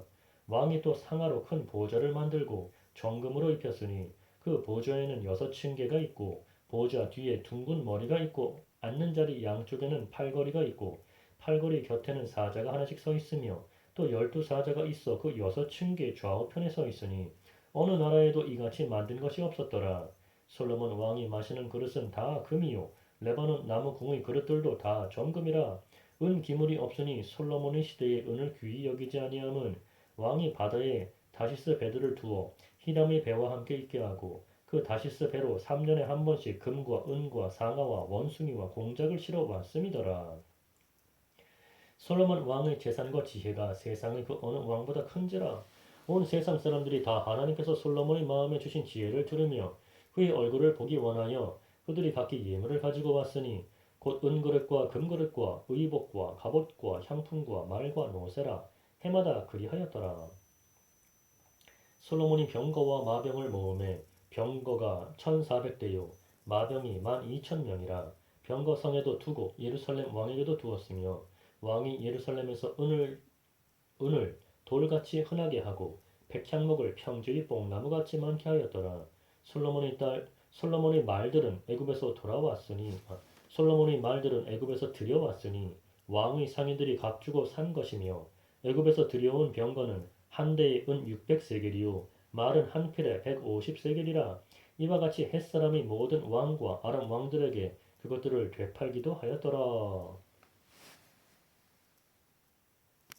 왕이 또 상하로 큰 보좌를 만들고 정금으로 입혔으니 그 보좌에는 6층계가 있고 보좌 뒤에 둥근 머리가 있고 앉는 자리 양쪽에는 팔걸이가 있고 팔걸이 곁에는 사자가 하나씩 서 있으며 또 12사자가 있어 그 6층계 좌우편에 서 있으니 어느 나라에도 이같이 만든 것이 없었더라. 솔로몬 왕이 마시는 그릇은 다 금이요 레바논 나무 궁의 그릇들도 다 정금이라. 은 기물이 없으니 솔로몬의 시대에 은을 귀히 여기지 아니함은 왕이 바다에 다시스 배들을 두어 히람의 배와 함께 있게 하고 그 다시스 배로 3년에 한 번씩 금과 은과 상아와 원숭이와 공작을 실어 왔음이더라. 솔로몬 왕의 재산과 지혜가 세상의 그 어느 왕보다 큰지라. 온 세상 사람들이 다 하나님께서 솔로몬의 마음에 주신 지혜를 들으며 그의 얼굴을 보기 원하여 그들이 각기 예물을 가지고 왔으니 곧 은그릇과 금그릇과 의복과 갑옷과 향품과 말과 노새라. 해마다 그리하였더라. 솔로몬이 병거와 마병을 모으매 병거가 1400대요 마병이 12,000명이라. 병거 성에도 두고 예루살렘 왕에게도 두었으며 왕이 예루살렘에서 은을 돌같이 흔하게 하고 백향목을 평지의 뽕나무같이 많게 하였더라. 솔로몬의 말들은 애굽에서 들여왔으니 왕의 상인들이 값주고 산 것이며 애굽에서 들여온 병거는 한 대에 은 600세겔이요 말은 한 필에 150세겔이라. 이와 같이 햇사람이 모든 왕과 아람 왕들에게 그것들을 되팔기도 하였더라.